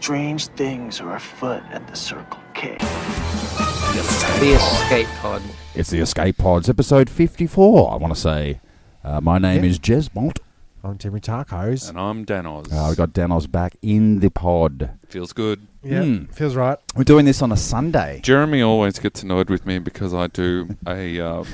strange things are afoot at the Circle K. The Escape Pod. It's the Escape Pods, episode 54, I want to say. My name is Jesmont. I'm Timmy Tacos. And I'm Danoz. We got Danoz back in the pod. Feels good. Yeah, feels right. We're doing this on a Sunday. Jeremy always gets annoyed with me because I do the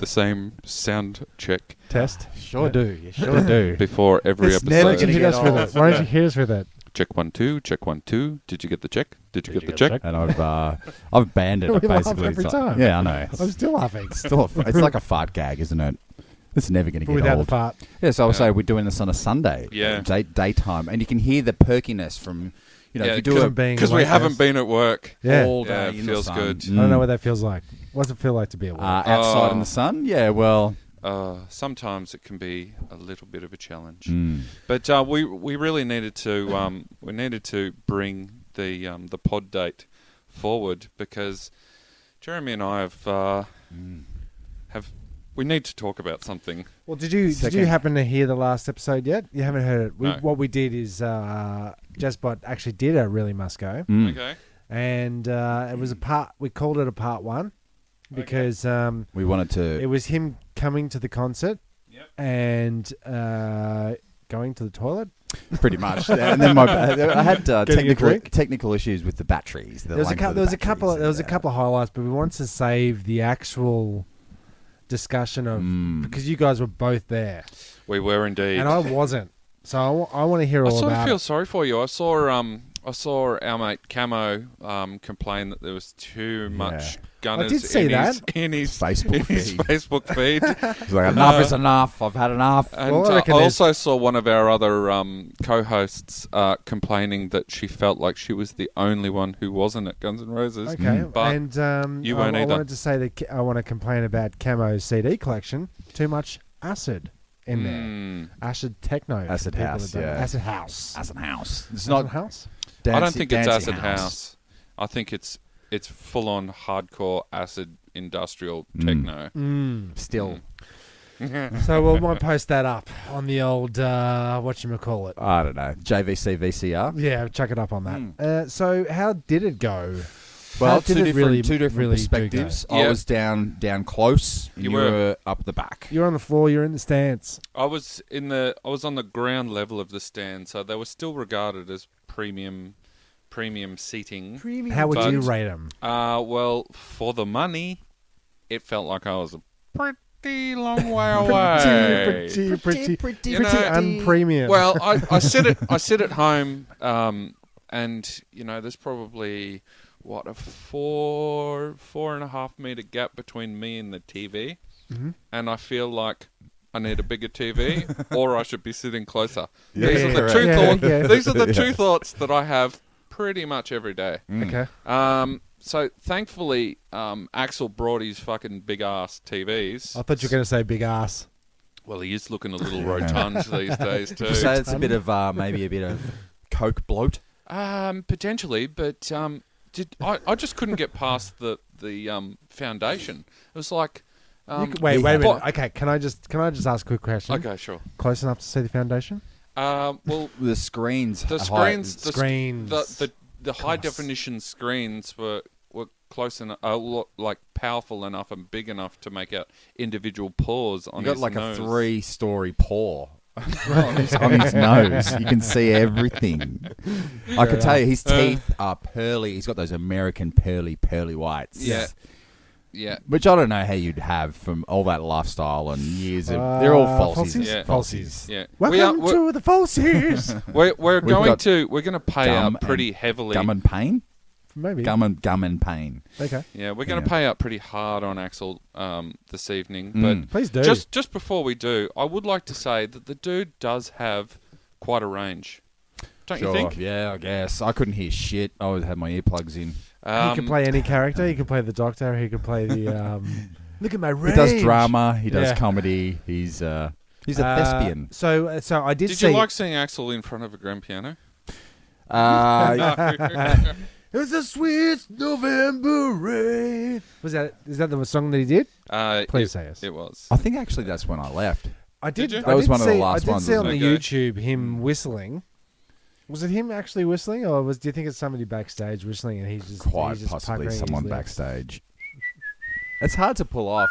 same sound check Test? Sure do. You sure do. before every It's episode. never going to hit us with it. Why don't you hit us with it? Check 1 2, check 1 2. Did you get the check? Did you get the check? And I've banned it, We laugh basically. every It's like- time. Yeah, I know. I'm still laughing. It's like a fart gag, isn't it? It's never going to get Without old. the fart. Yeah, so I would say we're doing this on a Sunday. Yeah. Daytime. And you can hear the perkiness from, if you do it because we haven't been at work. Yeah. all day Yeah, in feels the sun. good. I don't know what that feels like. What's it feel like to be at work? Outside in the sun? Yeah, well... Sometimes it can be a little bit of a challenge, Mm. but we really needed to bring the pod date forward because Jeremy and I have we need to talk about something. Well, did you happen to hear the last episode yet? You haven't heard it. No. What we did is Jasbot actually did a Really Must Go. Mm. Okay. And it was we called it a part one because We wanted to... it was him coming to the concert and going to the toilet. Pretty much. And then I had Getting a drink? technical issues with the batteries. There was a couple of highlights, but we wanted to save the actual discussion of because you guys were both there We were indeed. and I wasn't. So I want to hear I all sort about of feel it. sorry for you. I saw our mate Camo complain that there was too much gunners did see in his Facebook feed. Facebook feed. He's like, enough is enough. I've had enough. And Well, I I reckon also saw one of our other co-hosts complaining that she felt like she was the only one who wasn't at Guns N' Roses. Okay, But and you weren't I either. wanted to say that I want to complain about Camo's CD collection. Too much acid in there. Acid techno. for Acid people house, that don't know. yeah. Acid house. Acid House. It's Acid not... house. I don't think it's Dancing Acid House. I think it's full-on hardcore acid industrial techno. Still. So we might post that up on the old whatchamacallit. I don't know. JVC VCR. Yeah, chuck it up on that. So how did it go? Well, How did two it different really perspectives. go? Yeah. I was down close, and You you were. were up the back. You're on the floor. You're in the stands. I was on the ground level of the stand, so they were still regarded as premium seating. How would But- you rate them? Well, for the money, it felt like I was a pretty long way away. Pretty You know, unpremium. Well, I sit at home, and there's probably a 4.5 meter gap between me and the TV, and I feel like I need a bigger TV, or I should be sitting closer. These are the two thoughts. Yeah. These are the two thoughts that I have pretty much every day. Okay. So thankfully, Axel brought his fucking big ass TVs. I thought you were going to say big ass. Well, he is looking a little rotund these days too. So it's a bit of maybe a bit of coke bloat. Potentially, but I just couldn't get past the foundation. It was like Wait a minute. but- Okay, can I just ask a quick question? Okay, sure. Close enough to see the foundation? Well, The screens. the are high. screens, Screens. the high definition screens were close enough, like powerful enough and big enough to make out individual pores on You got his like nose. a 3-story pore on his nose. You can see everything. I can tell you, his teeth are pearly. He's got those American pearly whites. Yeah. Yeah. Which I don't know how you'd have from all that lifestyle and years of... They're all falsies. falsies? Yeah. Falsies. Yeah. Welcome to the falsies. We're going got to pay gum out pretty and heavily. Gum and pain? Maybe. Gum and pain. Okay. Yeah, we're going to pay out pretty hard on Axel this evening. Mm. But Please do. just before we do, I would like to say that the dude does have quite a range. Don't you think? Yeah, I guess. I couldn't hear shit. I always had my earplugs in. He can play any character. He can play the Doctor. He can play the... Look at my range. He does drama. He does Yeah. comedy. He's a thespian. So I did Did see... you like seeing Axel in front of a grand piano? It was a sweet November rain. Is that the song that he did? Please say yes. It was. I think actually that's when I left. I Did you? I That was did one of the see- last ones, I did see on wasn't the it? YouTube him whistling. Was it him actually whistling, or do you think it's somebody backstage whistling and he's just Quite just possibly puckering his someone lips? backstage. It's hard to pull off.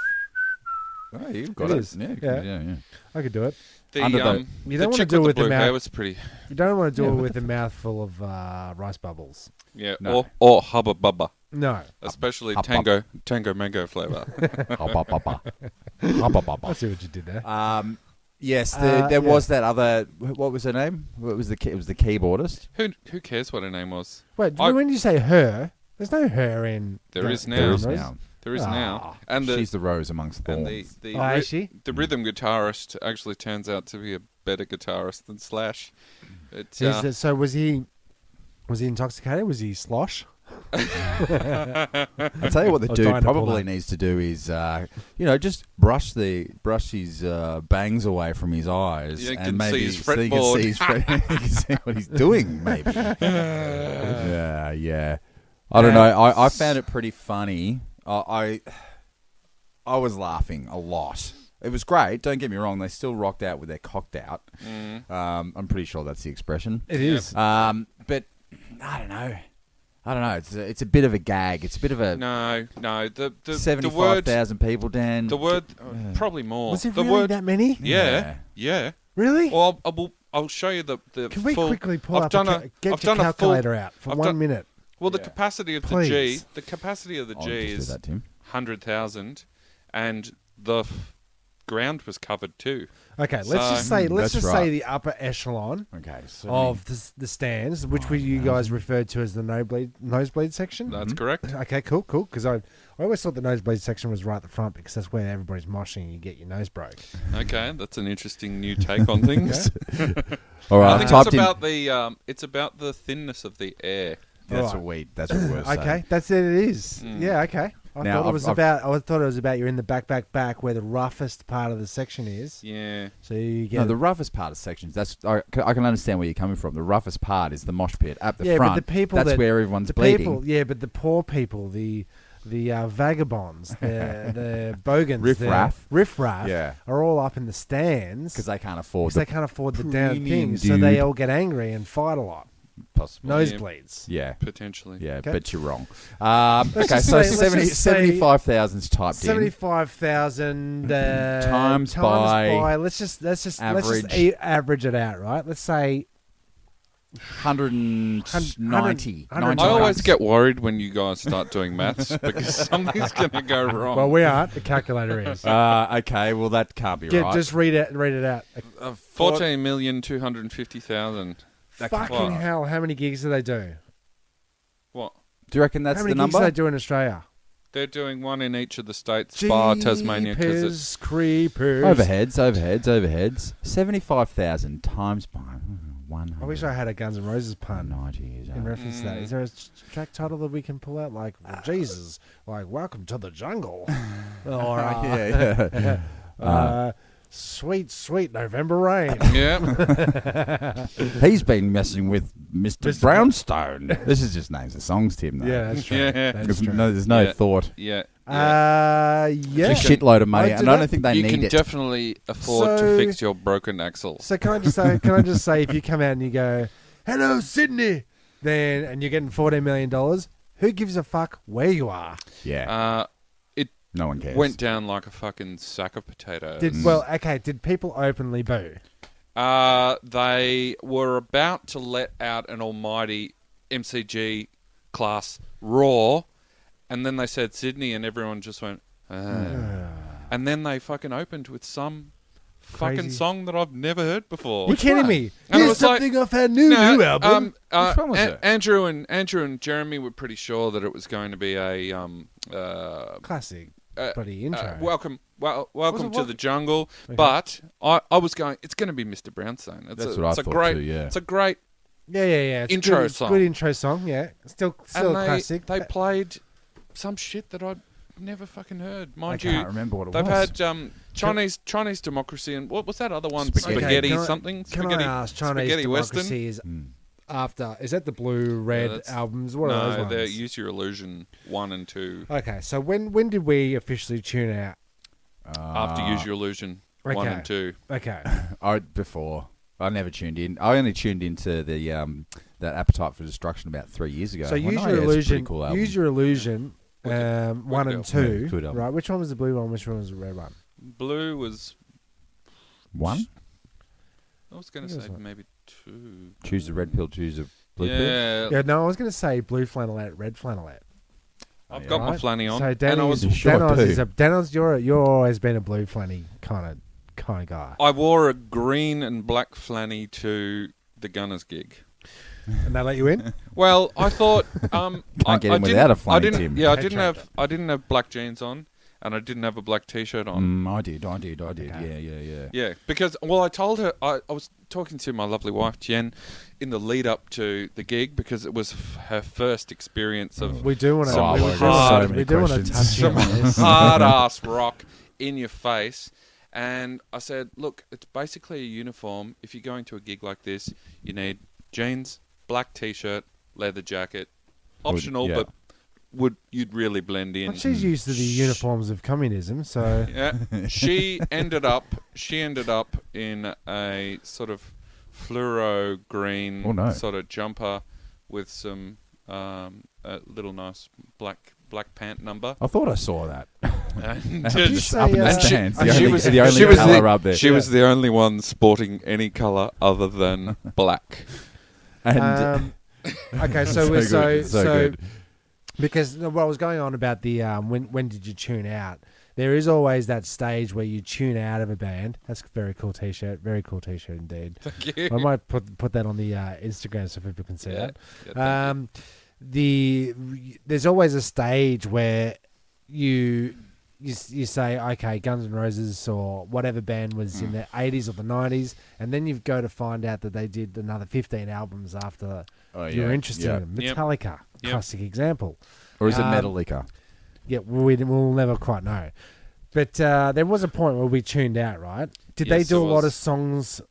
Oh, you've got It it. is. Yeah. Yeah. I could do it. The, Under the- You the don't want to chick do it with with the the blue hair mouth. was pretty. You don't want to do it with a mouthful of rice bubbles. Yeah, No. or Hubba Bubba, No. especially Hubba. Tango Mango flavour. Hubba bubba. Hubba bubba. I see what you did there. Yes, Yeah. there was that other. What was her name? It was the keyboardist. Who cares what her name was? Wait, I- when you say her, there's no her in. There is now. There is Danoz. now. There is now, Ah. and the She's the rose amongst and thorns. the Oh, is she? the rhythm guitarist actually turns out to be a better guitarist than Slash. It's So was he intoxicated? Was he slosh? I tell you what, the I was dude trying to pull probably that. needs to do is, just brush his bangs away from his eyes, Yeah, you and can maybe see his so you can fretboard. see his you can see what he's doing. Maybe. Yeah. I don't know. I found it pretty funny. I was laughing a lot. It was great. Don't get me wrong. They still rocked out with their cocked out. I'm pretty sure that's the expression. It is. But I don't know. It's a bit of a gag. It's a bit of a no. The 75,000 people, Dan. The word probably more. Was it the really word that many? yeah. Really? Well, I'll show you the Can we full, quickly pull I've up done get I've your done a full- calculator out for I've 1 done- minute? Well, the capacity of the G, Please. the capacity of the I'll G just do is that, Tim. 100,000, and the ground was covered too. Okay, let's that's just right. say the upper echelon Okay. So of the stands, which you guys referred to as the nosebleed section. That's correct. Okay, cool. Because I always thought the nosebleed section was right at the front because that's where everybody's moshing and you get your nose broke. Okay, that's an interesting new take on things. all right. I I've think typed it's in. about the it's about the thinness of the air. That's Right. what we're saying. Okay, that's it. It is. Yeah. Okay. I Now, thought it was I've- about. I thought it was about you're in the back where the roughest part of the section is. Yeah. So you get No, the roughest part of sections. That's I can understand where you're coming from. The roughest part is the mosh pit at the yeah, front. but the people that's that, where everyone's the bleeding. People, yeah, but the poor people, the vagabonds, the bogans, Riff-raff. Yeah. are all up in the stands Because they can't afford because they can't afford the damn premium things, so they dude. all get angry and fight a lot. possible. Nosebleeds. Yeah. Potentially. Yeah, Okay. but you're wrong. Okay, just so say- let's just say 75,000's typed in. 75,000 Times by let's just average. average it out, right? Let's say 190. I I always get worried when you guys start doing maths because something's going to go wrong. well, we aren't. The calculator is. Okay, well, that can't be right. Just read it out. 14,250,000. Fucking Wow. hell! How many gigs do they do? What? Do you reckon that's How the many gigs do number? they do in Australia? They're doing one in each of the states, bar Tasmania, because it's Jeepers creepers. Overheads. 75,000 times by 100. I wish I had a Guns N' Roses pun 90 years in old. reference to that. Is there a track title that we can pull out? Like, Jesus, like, Welcome to the Jungle. Or, Yeah. Sweet November Rain. yeah. He's been messing with Mr. Brownstone. This is just names of songs, Tim. Though. Yeah, that's true. Yeah. That's There's true. no Yeah. thought. Yeah. Yeah. It's a shitload of money, I and I don't think they you need can it. definitely afford So- to fix your broken axle. So can I just say, if you come out and you go, "Hello, Sydney," and you're getting $14 million, who gives a fuck where you are? Yeah, It no one cares. went down like a fucking sack of potatoes. Did people openly boo? They were about to let out an almighty MCG class roar, and then they said Sydney, and everyone just went, and then they fucking opened with some fucking Crazy. song that I've never heard before. You're kidding me? And it Here's was like- something off our new album. Which one was it? Andrew and Jeremy were pretty sure that it was going to be a Classic. Bloody intro. welcome to what? the jungle. Okay. But I was going, it's going to be Mr. Brownstone. That's what I it's a thought great, too, yeah. It's a great, Yeah. It's Intro good, song. Good intro song. Yeah. Still and a classic. they played some shit that I'd never fucking heard. I Mind can't you, remember what it they've was. had Chinese democracy and what was that other one? Spaghetti. Spaghetti can I- something? Can Spaghetti, I ask? Chinese Spaghetti Democracy Western? is after. Is that the blue red that's- albums? What are No, those they're ones? Use Your Illusion 1 and 2. Okay, so when did we officially tune out? After Use Your Illusion 1 okay. and 2. Okay. Before. I never tuned in. I only tuned into the that Appetite for Destruction about 3 years ago. So I went, use "Oh, your yeah, it's a pretty illusion. cool album." Use your illusion. One and two. Yeah, good album. Right. Which one was the blue one? Which one was the red one? Blue was. One. I was going to say maybe 2. Choose the red pill. Choose the blue pill. Yeah. Yeah. No, I was going to say blue flannelette, red flannelette. I've got my flanny on. So and I was. Danoz, you're always been a blue flanny kind of guy. I wore a green and black flanny to the Gunners gig. And they let you in? Well, I thought Can't get in without a flanny, Tim. Yeah, I didn't have black jeans on, and I didn't have a black t-shirt on. I did. Okay. Yeah. Yeah, because I told her I was talking to my lovely wife Jen in the lead up to the gig because it was her first experience of We do want to. So we many do want to questions. touch on this. hard ass rock in your face. And I said, look, it's basically a uniform. If you're going to a gig like this, you need jeans, black t-shirt, leather jacket, optional, yeah. but you'd really blend in. Well, she's used to the uniforms of communism, so Yeah, she ended up in a sort of fluoro green sort of jumper with some a little nice black pant number. I thought I saw that. And Did you say, up in the and stands. and The she only, was- the only she was colour the- up there. She was the only one sporting any colour other than black. And okay, so So good. because what was going on about the when did you tune out? There is always that stage where you tune out of a band. That's a very cool t-shirt. Very cool t-shirt indeed. Thank you. I might put that on the Instagram so people can see that. Yeah, thank There's always a stage where you say, okay, Guns N' Roses or whatever band was in the 80s or the 90s, and then you go to find out that they did another 15 albums after you're interested in them. Yep. Metallica, Yep. classic example. Or is it Metallica? Yeah, we'll never quite know. But there was a point where we tuned out, right? Did they Yes, do a there lot was. of songs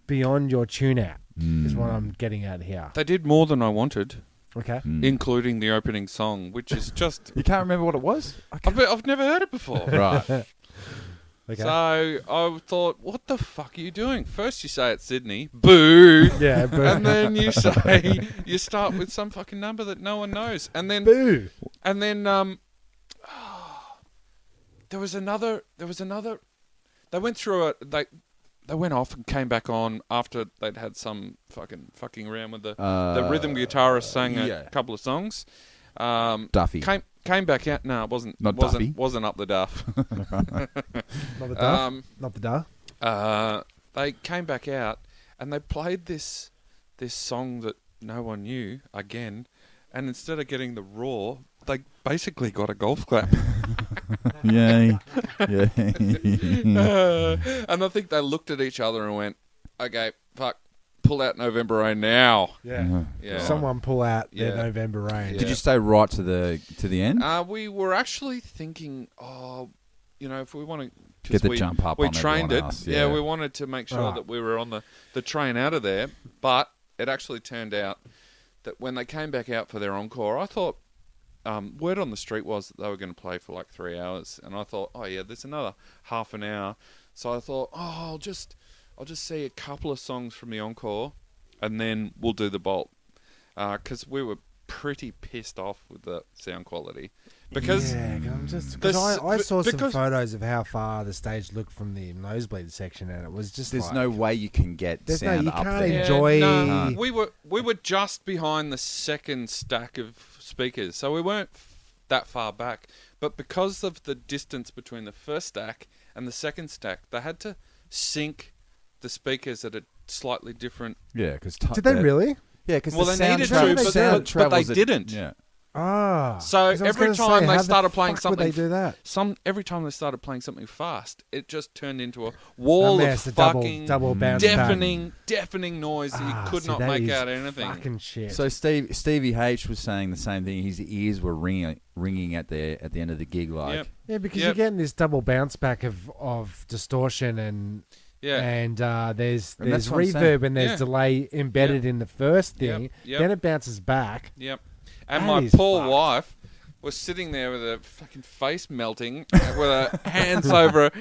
beyond your tune out? Is what I'm getting at here. They did more than I wanted, Okay. including the opening song, which is just You can't remember what it was? I've never heard it before. Right. Okay. So I thought, what the fuck are you doing? First you say it's Sydney, boo, yeah, but and then you say you start with some fucking number that no one knows, and then boo. there was another. They went through it. They went off and came back on after they'd had some fucking around with the rhythm guitarist sang a couple of songs. Duffy. Came back out. No, it wasn't. Not Duffy? Wasn't up the duff. Not the duff. Not the duff. They came back out and they played this song that no one knew again, and instead of getting the roar, they basically got a golf clap. Yay. Yeah. And I think they looked at each other and went, "Okay, fuck, pull out November Rain now." Yeah. Yeah. Someone pull out their Yeah. November Rain. Yeah. Did you stay right to the end? We were actually thinking, if we want to Get the jump up we on trained everyone it. else, Yeah, yeah. we wanted to make sure Right. that we were on the train out of there. But it actually turned out that when they came back out for their encore, I thought word on the street was that they were going to play for like 3 hours, and I thought, oh yeah, there's another half an hour. So I thought, I'll just see a couple of songs from the encore, and then we'll do the bolt, because we were pretty pissed off with the sound quality. Because I saw some because- photos of how far the stage looked from the nosebleed section, and it was just There's like, no way you can get There's no- sound you up can't there. enjoy- No, we were just behind the second stack of speakers, so we weren't that far back. But because of the distance between the first stack and the second stack, they had to sync the speakers at a slightly different. Yeah, because Did they really? Yeah, because Well, the they sound needed travels- to, but sound they travels at- didn't. Yeah. Ah. So 'cause I was every gonna time say, they how the started playing fuck would something, they do that? every time they started playing something fast, it just turned into a wall mess, of a double fucking bounce back. deafening noise that you could see, not that make is out anything. Fucking shit. So Stevie H was saying the same thing. His ears were ringing at the end of the gig, like. Yep. yeah, because Yep. you're getting this double bounce back of distortion and Yeah. there's And that's what I'm reverb saying. and there's Yeah. delay embedded in the first thing. Yep. Yep. Then it bounces back. Yep. And That my is poor fucked. wife was sitting there with her fucking face melting, with her hands over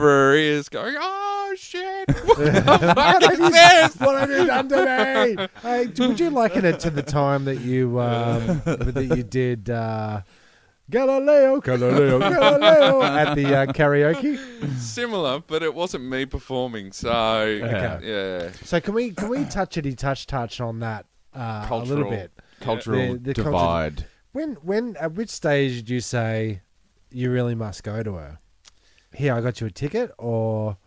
her ears, going, "Oh shit! What the fuck is this? What have you done to me? Hey, would you liken it to the time that you that you did Galileo at the karaoke? Similar, but it wasn't me performing. So yeah. So can we touch on that a little bit? Cultural The divide. When at which stage did you say you really must go to her? Here, I got you a ticket, or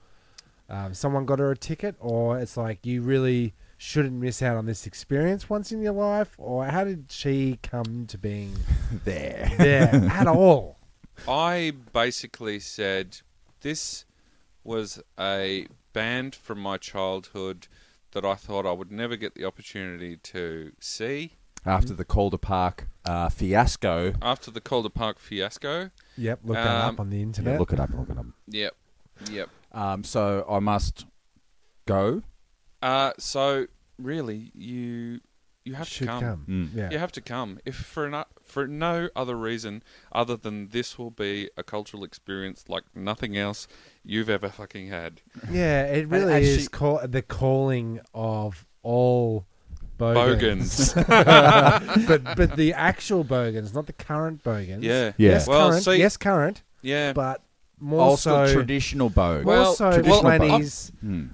someone got her a ticket, or it's like you really shouldn't miss out on this experience once in your life, or how did she come to being there at all? I basically said this was a band from my childhood that I thought I would never get the opportunity to see. After the Calder Park fiasco. After the Calder Park fiasco. Yep, look that up on the internet. Yeah, look it up. Yep. So I must go. So really, you have to come. Yeah. You have to come. If for no other reason other than this will be a cultural experience like nothing else you've ever fucking had. Yeah, it really is the calling of all bogans. but the actual bogans, not the current bogans. Yeah. Yes, Well, current. see- Yes, current. Yeah. But more Also so traditional bogue. more Well, so traditional bogue. 20s,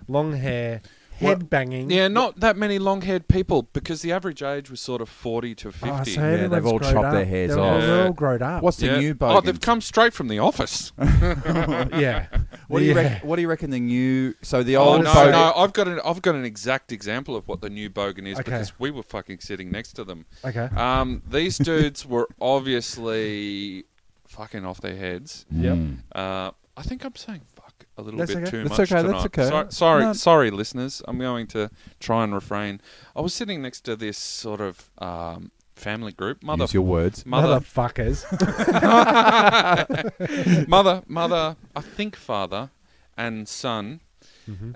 long hair, head banging. Yeah, not that many long-haired people because the average age was sort of 40 to 50. Oh, so Yeah, everyone's they've all grown chopped up. their hairs They're off. all grown up. What's the Yeah. new Oh, bogue? they've come straight from the office. Yeah. What do you Yeah. What do you reckon the new? So the Oh old no, bogue. no! I've got an exact example of what the new bogan is Okay. because we were fucking sitting next to them. Okay. These dudes were obviously fucking off their heads. Yep. I think I'm saying fuck a little That's bit okay. too That's much okay, tonight. that's okay. Sorry, No. sorry, listeners. I'm going to try and refrain. I was sitting next to this sort of family group. Use your words. Motherfuckers. mother, I think father and son.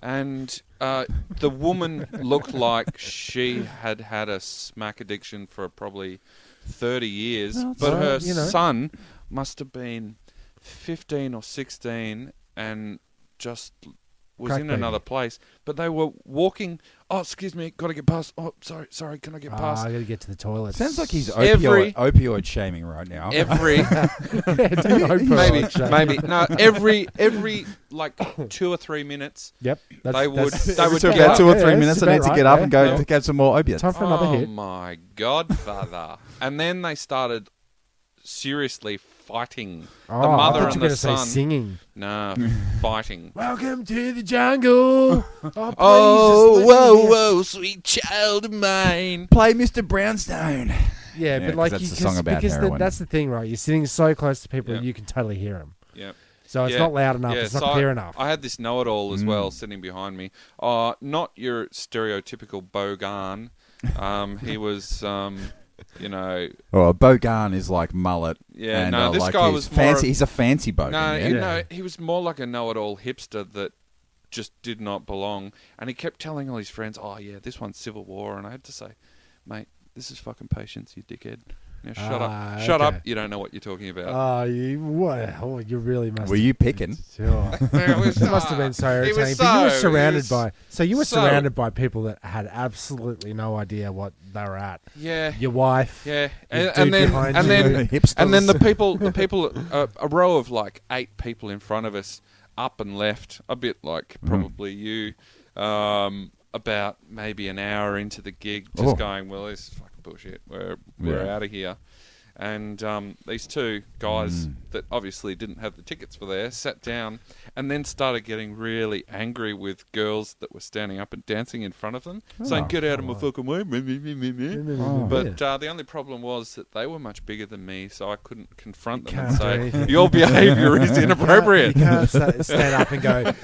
And the woman looked like she had had a smack addiction for probably 30 years, Well, but so, her you know. son must have been 15 or 16 and just was Crack in baby. another place. But they were walking. Oh, excuse me, got to get past. Oh, sorry, can I get past? I got to get to the toilet. Sounds like he's Every- opioid shaming right now. Every maybe no every like 2 or 3 minutes. Yep. They would Took get about up. 2 or 3 Yeah, minutes. that's I need about to right, get up yeah. and go Yeah. to get some more opiates. Time for another Oh hit. my godfather! And then they started seriously fighting. Oh, The mother I thought and you were the going to say son. singing. No, fighting. Welcome to the jungle. Oh, Oh, please, just let me in. whoa, sweet child of mine. Play Mr. Brownstone. Yeah, Yeah, but 'cause like that's you the song about because heroin. that's the thing, right? You're sitting so close to people, Yeah. you can totally hear them. Yep. So it's Yeah. not loud enough. Yeah, It's so not clear enough. I had this know-it-all as well sitting behind me. Not your stereotypical bogan. He was, you know... Oh, a bogan is like mullet. Yeah, and, no, this like guy he's was fancy. more... He's a fancy bogan. No, yeah? he was more like a know-it-all hipster that just did not belong. And he kept telling all his friends, oh, yeah, this one's Civil War. And I had to say, mate, this is fucking patience, you dickhead. Now, shut up. Shut up. okay. You don't know what you're talking about. Oh, you really must. Were you picking? Sure. It must have been so He irritating. was But you were so- surrounded he by. was So you were so- surrounded by people that had absolutely no idea what they were at. Yeah. Your wife. Yeah, Your and dude then behind and you. then Hipsters. and then the people, a row of like 8 people in front of us, up and left, a bit like probably you, about maybe an hour into the gig, just Oh. going, well, this is fucking bullshit. We're Yeah. out of here. And these 2 guys that obviously didn't have the tickets for there sat down and then started getting really angry with girls that were standing up and dancing in front of them, saying, "Get out of my fucking way." But the only problem was that they were much bigger than me, so I couldn't confront them and can't say, do anything. "Your behaviour is inappropriate." You can't stand up and go.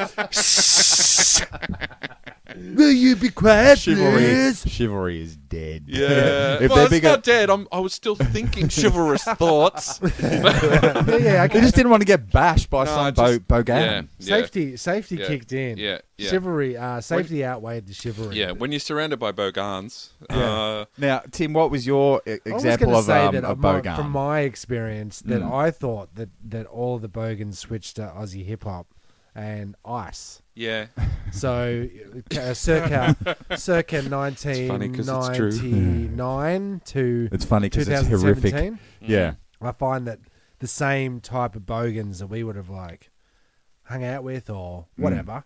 Will you be quiet, please? Chivalry is dead. Yeah, If well, they're it's bigger- not dead. I was still thinking chivalrous thoughts. Yeah, They okay. just didn't want to get bashed by some just- bogan. Safety Yeah. kicked in. Yeah, yeah. Chivalry, safety outweighed the chivalry. Yeah, when you're surrounded by bogans, Yeah. Now, Tim, what was your example I of was gonna say a that bogan? from my experience, that I thought that all of the bogans switched to Aussie hip hop, and ice. Yeah. So, circa funny 'cause it's true. 1999 to It's funny because it's horrific. 2017. Yeah. I find that the same type of bogans that we would have like hung out with or whatever,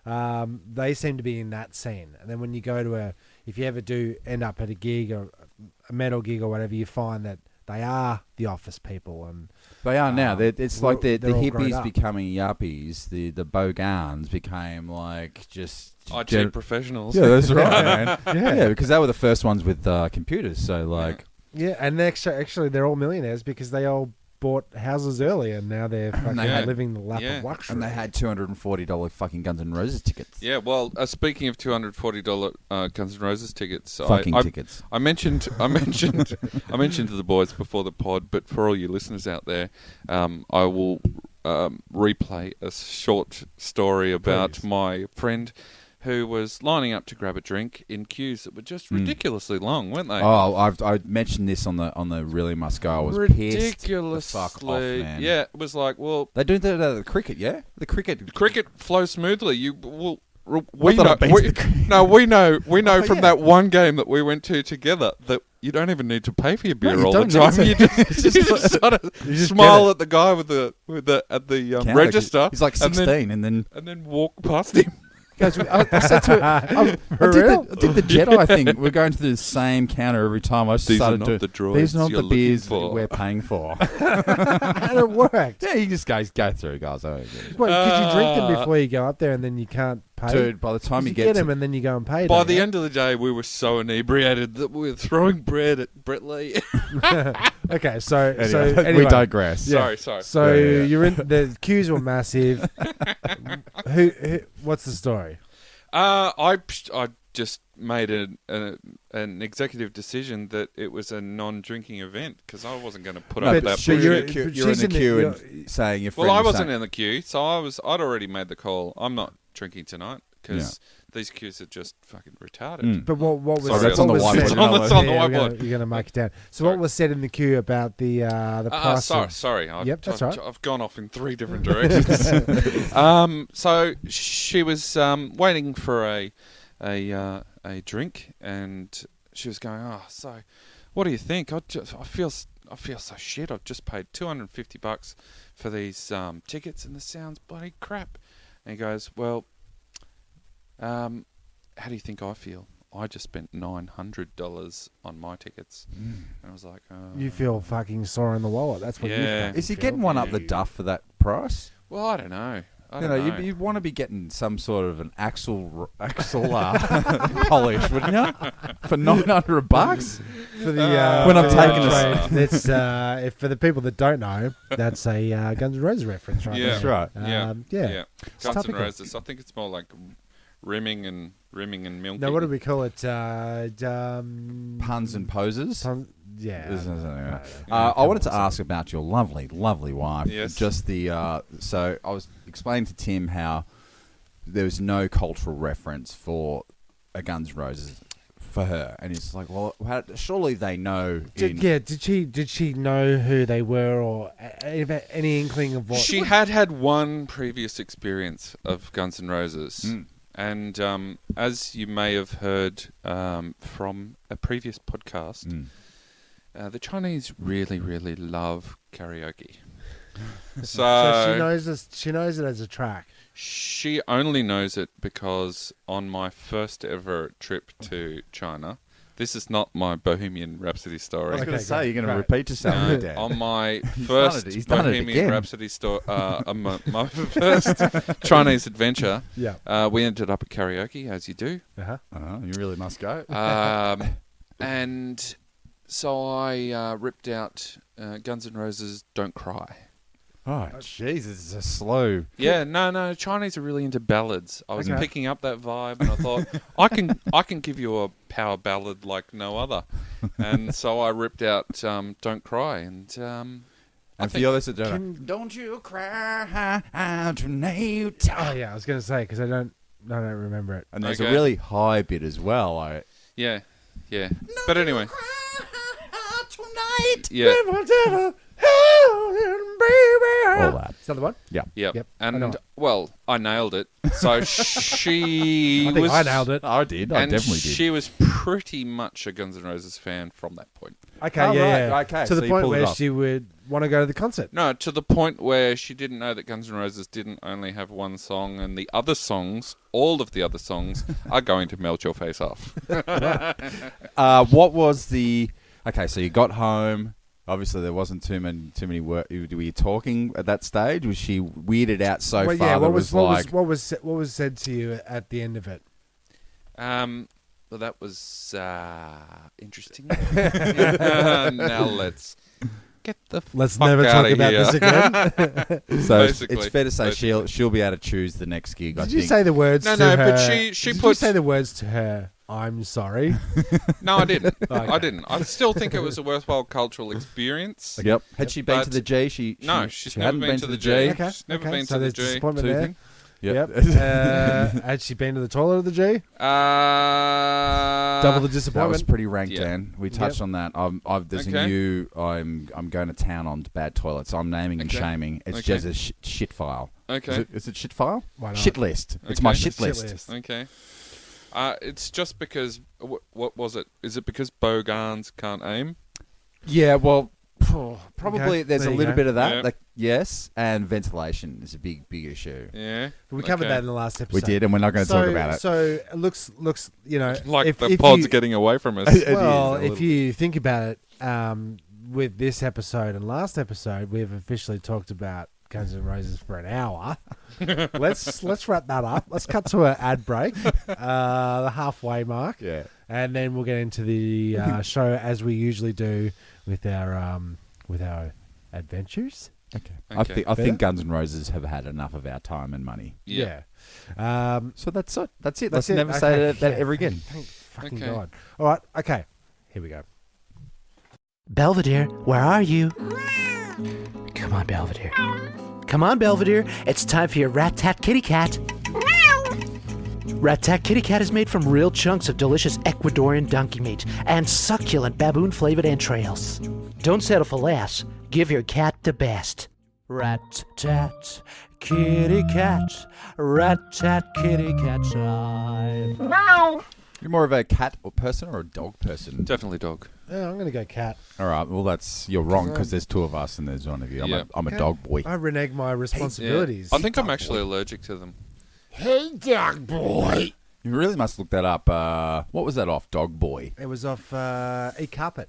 they seem to be in that scene. And then when you go to if you ever do end up at a gig or a metal gig or whatever, you find that they are the office people, and They are now. It's like the they're all grown hippies up. becoming yuppies. The bogans became like just IT professionals. Yeah, that's right, man. Yeah. Because they were the first ones with computers. So like, yeah, and actually they're all millionaires because they all bought houses early and now they're fucking Yeah. living the lap Yeah. of luxury. and they had $240 fucking Guns N' Roses tickets. Yeah, well, speaking of $240 Guns N' Roses tickets, Tickets. I mentioned to the boys before the pod, but for all you listeners out there, I will replay a short story about Please. my friend who was lining up to grab a drink in queues that were just ridiculously long, weren't they? Oh, I mentioned this on the Really Must Go. I was pissed the fuck off, man. Yeah, it was like, well, They do that at the cricket, yeah? The cricket. cricket flows smoothly. We thought know, I beat the cricket. we know Oh, from yeah. that one game that we went to together that you don't even need to pay for your beer you all the don't time. need to. You just sort of just smile get it. at the guy with the Counter. register. He's like 16, and then and then walk past him. Guys, I said to I real? did the Jedi thing. We're going to the same counter every time. I just These are started not doing the droids These are not you're the beers looking for. we're paying for. And it worked. Yeah, you just go through, guys. Oh, Wait, could you drink them before you go up there and then you can't pay? dude, by the time you you get get to them and then you go and pay. By don't the you? end of the day, we were so inebriated that we were throwing bread at Brett Lee. Okay, so Anyway, anyway. we digress. Sorry. So Yeah. you're in the queues were massive. who? What's the story? I just made an executive decision that it was a non-drinking event because I wasn't going to put No, up but that so bullshit. you're in she's the in the- queue you're- and saying your friend. Well, I was wasn't saying- in the queue, so I'd already made the call. I'm not drinking tonight because these queues are just fucking retarded. But what was Sorry, that's on the what was whiteboard. said- It's on the Yeah, whiteboard. You're gonna mark it down. So Sorry. what was said in the queue about the price? Sorry. Yep, that's right. I've gone off in 3 different directions. So she was waiting for a drink, and she was going, "Oh, so what do you think? I feel so shit. I've just paid $250 for these tickets, and this sounds bloody crap." And he goes, "Well, how do you think I feel? I just spent $900 on my tickets." And I was like, You feel fucking sore in the wallet. That's what you Yeah. fucking Is he feel. getting one up the duff for that price? "Well, I don't know. I You don't know, know. you'd want to be getting some sort of an axle polish, wouldn't you? For $900? For the When I'm for the taking a- upgrade, that's if for the people that don't know, that's a Guns N' Roses reference, right? Yeah. there. That's right. Yeah. Guns N' topical. Roses. I think it's more like rimming and milking. Now, what do we call it? Puns and poses. Yeah. I wanted to ask about your lovely, lovely wife. Yes. Just the so I was explaining to Tim how there was no cultural reference for a Guns N' Roses for her, and he's like, "Well, surely they know." Did she know who they were, or any inkling of what? She had one previous experience of Guns N' Roses. And as you may have heard from a previous podcast, the Chinese really, really love karaoke. So she knows this. She knows it as a track. She only knows it because on my first ever trip to China, this is not my Bohemian Rhapsody story. I was going Okay, to say great, you're going to great. repeat yourself, Dad. On my He's first done it. He's done it Bohemian again. Rhapsody story, my first Chinese adventure, Yeah. we ended up at karaoke, as you do. You really must go. And so I ripped out Guns N' Roses' Don't Cry. Oh, Jesus, it's a slow. Yeah, no, Chinese are really into ballads. I was Okay. picking up that vibe, and I thought I can give you a power ballad like no other. And so I ripped out Don't Cry, and And for the others that don't you cry tonight. Oh yeah, I was going to say because I don't remember it. And there's Okay. a really high bit as well. yeah. But anyway, Tonight. yeah. All that. that the one? Yeah. Yep. Yep, I know And it. well, I nailed it. So she I think was. I nailed it. I did. I And definitely did. she was pretty much a Guns N' Roses fan from that point. Okay, Oh, yeah, right, yeah. okay, To so the you point pulled it where off. she would want to go to the concert. No, to the point where she didn't know that Guns N' Roses didn't only have one song, and the other songs, all of the other songs, are going to melt your face off. What was the? Okay, so you got home. Obviously, there wasn't too many work. Were you talking at that stage? Was she weirded out so Well, far yeah, that what it was was like? what was said to you at the end of it? Well, that was interesting. Now let's get the Let's fuck never outta talk about here. this again. So Basically. it's fair to say Basically. she'll be able to choose the next gig. I Did you think. say the words No, to no, her? but she Did you put- say the words to her? I'm sorry. No, I didn't. Okay. I didn't. I still think it was a worthwhile cultural experience. Yep. Had she been But- to the G? She's Never hadn't been to the G. Okay, She's never okay, been so to the there's G. disappointment Two there. things. Yep. Had she been to the toilet of the G? Double the That disappointment. was pretty rank, Yeah. Dan. We touched on that. There's a Okay. new. I'm going to town on bad toilets. I'm naming and Okay. shaming. It's Okay. just a shit file. Okay. Is it shit file? Why not? Shit list. It's Okay. my shit Shit list. list. Okay. It's just because. What was it? Is it because Bogans can't aim? Yeah. Well, probably Okay, there's a there you little go. bit of that. Yep. Like, yes, and ventilation is a big issue. Yeah. We covered Okay. that in the last episode. We did, and we're not going to talk about it. So it looks, you know, Like if, the if pod's you, getting away from us. It well, is a if little you think about it, with this episode and last episode, we've officially talked about Guns N' Roses for an hour. let's wrap that up. Let's cut to an ad break, the halfway mark, Yeah. and then we'll get into the show as we usually do with our adventures. Okay. Okay. I Better? think Guns N' Roses have had enough of our time and money. Yeah. So that's it. That's it. That's Let's it. never Okay. say that Yeah, ever again. Thank fucking Okay. God. All right. Okay. Here we go. Belvedere, where are you? Come on, Belvedere. Come on, Belvedere. It's time for your Rat-Tat Kitty Cat. Rat-Tat Kitty Cat is made from real chunks of delicious Ecuadorian donkey meat and succulent baboon-flavored entrails. Don't settle for less. Give your cat the best. Rat-Tat Kitty Cat. Rat-Tat Kitty Cat time. You're more of a cat or person or a dog person? Definitely dog. Yeah, I'm going to go cat. All right. Well, you're wrong because there's two of us and there's one of you. Yeah. I'm a Okay. dog boy. I renege my responsibilities. I think I'm actually allergic to them. Hey, dog boy. You really must look that up. What was that off? Dog boy. It was off E-Carpet,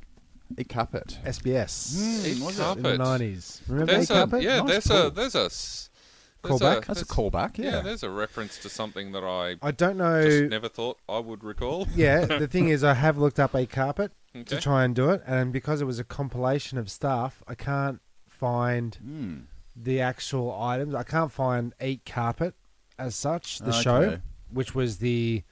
A carpet. SBS, Eat was it? carpet. in the 90s. Remember There's a E-Carpet? yeah. Nice There's pull. a there's a s- Callback? That's a callback. Yeah. There's a reference to something that I I don't know. just never thought I would recall. Yeah, the thing is, I have looked up E-Carpet to Okay. try and do it, and because it was a compilation of stuff, I can't find Hmm. the actual items. I can't find Eat Carpet as such, the Okay. show, which was the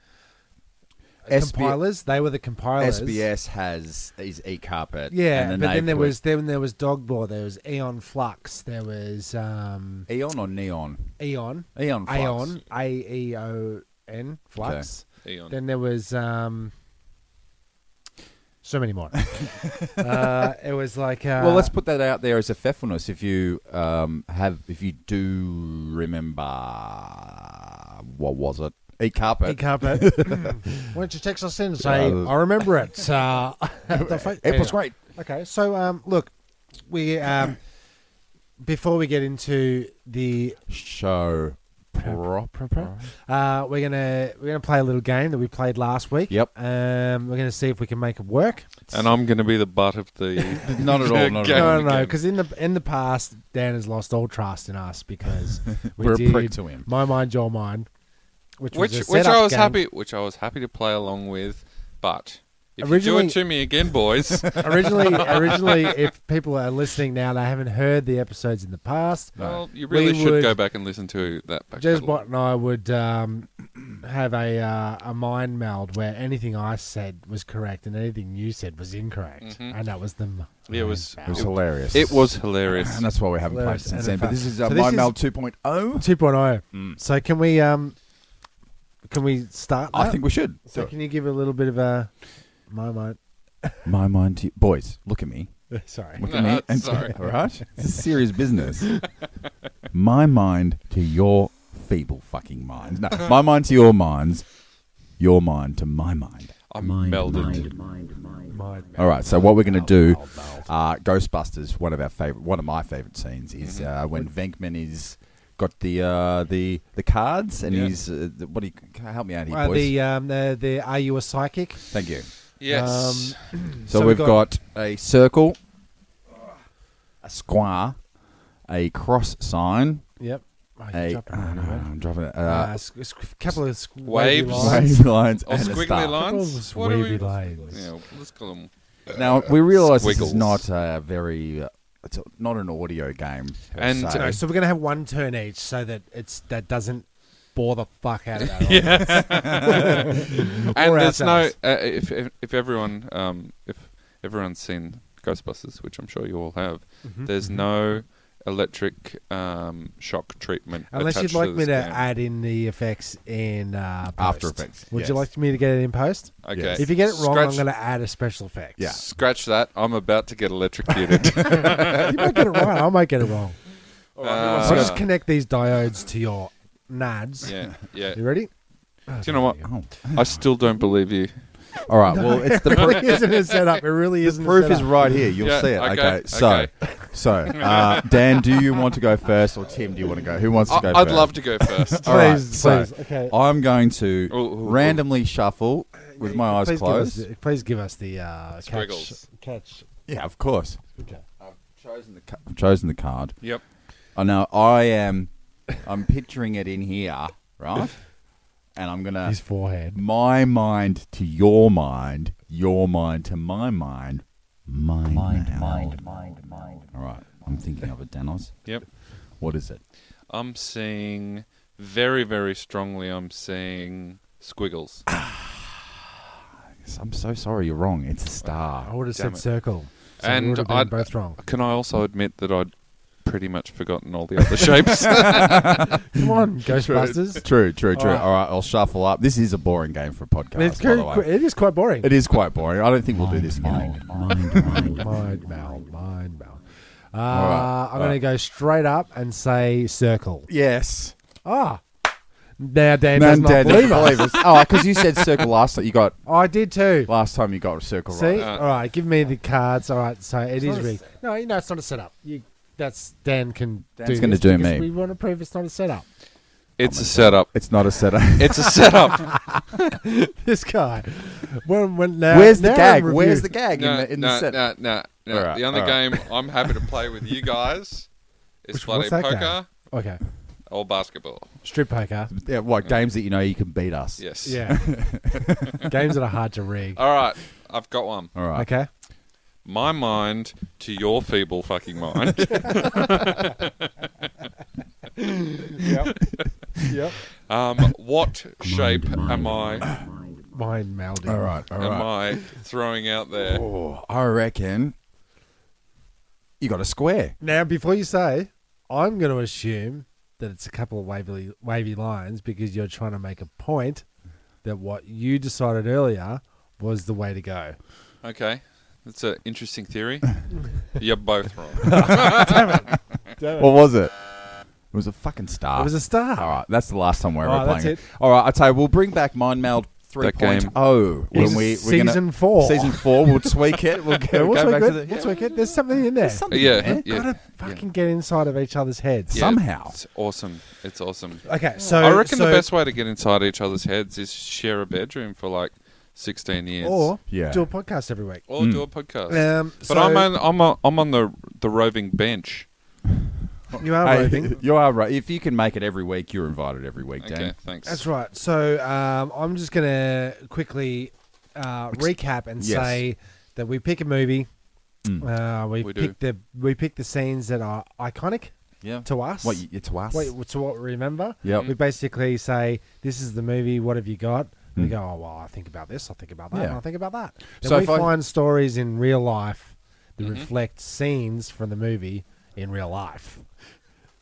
SB compilers. They were the compilers. SBS is e carpet. Yeah, and but then they've there was Dog Boy, there was Eon Flux, there was put Eon or Neon. Eon, Eon. Flux. Aeon, AEON Flux. Eon. Then there was so many more. It was like Well, let's put that out there as a faithfulness. If you if you do remember, what was it? E carpet. Eat Carpet. Why don't you text us in and say, I remember it. It was great. Okay, so look, we before we get into the Show proper. we're gonna play a little game that we played last week. Yep. We're gonna see if we can make it work. And I'm going to be the butt of the. Not at all. Not Game. at all. No, because in the past, Dan has lost all trust in us because we We're a did prick to him. My Mind, Your Mind, which was a Which setup I was game. happy to play along with, but if you do Originally- it to me again, boys. Originally, if people are listening now, they haven't heard the episodes in the past. Well, you really We should would- go back and listen to that. Back Jezbot catalogue. and I would have a mind meld where anything I said was correct and anything you said was incorrect, Mhm. and that was the. Yeah, it was- It was hilarious. It was hilarious. And that's why we haven't played Hilarious since and then. But fun. this is So this Mind is- Meld 2.0. 2.0. Mm. So can we start? I that? think we should. So. Can you give a little bit of a my mind? My mind, boys, look at me. Sorry. Look No, at me. sorry. All right, this is serious business. my mind to your feeble fucking mind. No, my mind to your minds, your mind to my mind. I'm melded. All right, so what we're going to do, Ghostbusters. One of my favorite scenes is when Venkman is got the cards and he's what do you help me out here, boys? The Are You a Psychic? Thank you. Yes. So we've got a circle, a square, a cross sign. Yep. I'm dropping it. A couple of Waves. Wave lines Or and a squiggly star. lines. What are Wavy we? lines. Yeah, let's call them. Now we realise this is Squiggles. not a very. It's not an audio game. per And- se. No, so we're gonna have one turn each, so that that doesn't bore the fuck out of that. And Or there's no ourselves. if everyone's seen Ghostbusters, which I'm sure you all have. There's no electric shock treatment. Unless you'd attached like to me to this game. add in the effects in post. After Effects, Would yes. you like me to get it in post? Okay. Yes. If you get it wrong, Scratch- I'm going to add a special effect. Yeah. Scratch that. I'm about to get electrocuted. You might get it right. I might get it wrong. I'll just Uh, connect these diodes to your nads. yeah. You ready? Do you know what? Oh. I still don't believe you. All right. Well, it's the It really isn't a setup. It really isn't proof a is setup. right here. You'll Yeah, see it. okay, So, Dan, do you want to go first, or Tim, do you want to go? Who wants to go I'd first? love to go first. All right, Please, so please. Okay. I'm going to Ooh. randomly shuffle with my eyes Please closed. Please give us the Squiggles. catch. Yeah, of course. Okay. I've chosen the card. Yep. Oh, now I'm picturing it in here, right? And I'm gonna His forehead. my mind to your mind to my mind, mind. All right, I'm thinking of it, Danoz. Yep. What is it? I'm seeing very, very strongly. I'm seeing squiggles. I'm so sorry, you're wrong. It's a I star. would have Damn said it. circle. So And we would have been I'd- both wrong. Can I also admit that I'd pretty much forgotten all the other shapes? Come on, Ghostbusters. True. All right. All right, I'll shuffle up. This is a boring game for a podcast, It's by the way. it is quite boring. It is quite boring. I don't think we'll do this again. Mind meld. right, I'm going to go straight up and say circle. Yes. Ah. Now Dan No, does not Dan believe doesn't us. believe us. Oh, because you said circle last time. I did too. Last time you got a circle See? right. right. All right, give me the cards. All right, so it is not a rigged. No, it's not a setup. That's Dan can Dan's do gonna this do because me. We want to prove it's not a setup. It's a setup. It's not a setup. It's a setup. This guy. When Where's the now gag? in Where's review- the gag in the set? No. All right, The only all right. game I'm happy to play with you guys is What's bloody that poker Okay, or basketball. strip poker. Yeah, what games that you know you can beat us? Yes. Yeah, games that are hard to rig. All right. I've got one. All right. Okay. My mind to your feeble fucking mind. Yep. What shape am I Mind melding. All right. am I throwing out there? Oh, I reckon you got a square. Now, before you say, I'm going to assume that it's a couple of wavy lines because you're trying to make a point that what you decided earlier was the way to go. Okay. That's an interesting theory. You're both wrong. What was it? It was a fucking star. It was a star. All right, that's the last time we're All ever right, playing that's it. it. All right, I tell you, we'll bring back Mind Meld That game. 3.0 when we're Season 4. Season 4, we'll tweak it. We'll Yeah, go, we'll go tweak back it. to the. We'll tweak it. There's something in there. Something Yeah, in there. yeah. Gotta fucking get inside of each other's heads. Yeah, Somehow. It's awesome. It's awesome. Okay, so I reckon so- the best way to get inside each other's heads is share a bedroom for like 16 years. or Yeah. do a podcast every week. Or do a podcast. But so I'm on the roving bench. you are Hey, roving. you are right. If you can make it every week, you're invited every week, Okay, Dan. thanks. That's right. So I'm just gonna quickly recap and Yes. say that we pick a movie. We We do. pick the scenes that are iconic Yeah. to us. What to us? To what we remember. Yep. We basically say, "This is the movie. What have you got?" And we go, "Oh well, I think about this. I think about that. Yeah. And I think about that." Then So we if I- find stories in real life that Mm-hmm. reflect scenes from the movie in real life.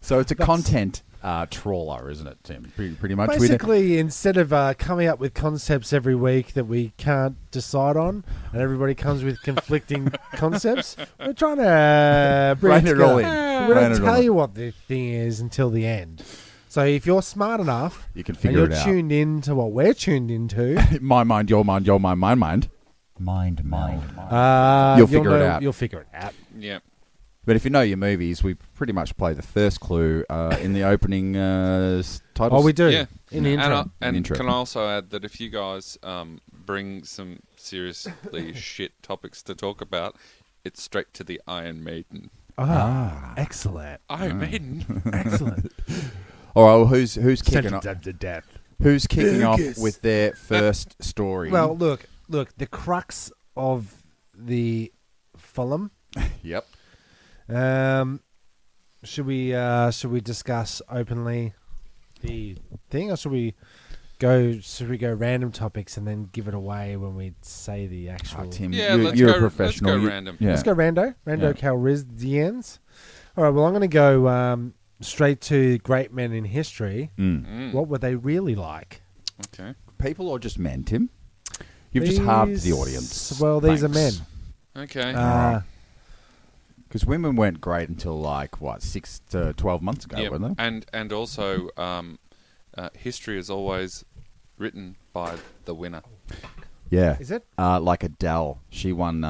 So it's a content trawler, isn't it, Tim? Pretty much. We don't- Basically, instead of coming up with concepts every week that we can't decide on, and everybody comes with conflicting concepts, we're trying to bring Rein it it all together. in. We Rein don't it all tell in. you what the thing is until the end. So if you're smart enough, You can and figure you're it out. tuned in to what we're tuned into, My mind, your mind, your mind, my mind. Mind. you'll figure it out. You'll figure it out. Yeah. But if you know your movies, we pretty much play the first clue in the opening titles. Oh, we do. Yeah. In the intro. And Intro. can I also add that if you guys bring some seriously shit topics to talk about, it's straight to the Iron Maiden. Excellent. Iron Maiden? Excellent. All right, well, who's kicking off? Sentenced to death. Who's kicking off with their first story? Well, look. The crux of the film. yep. Should we discuss openly the thing, or should we go random topics and then give it away when we say the actual? Tim, Yeah, you're let's a professional. go You- random. Yeah. Let's go rando Yeah. Calrissians. All right. Well, I'm going to go straight to great men in history. What were they really like? Okay. People or just men, Tim? You've just halved the audience. Well, these are men. Thanks. Okay. Because women weren't great until 6 to 12 months ago, Yeah. weren't they? And also, history is always written by the winner. Yeah. Is it? Like Adele, she won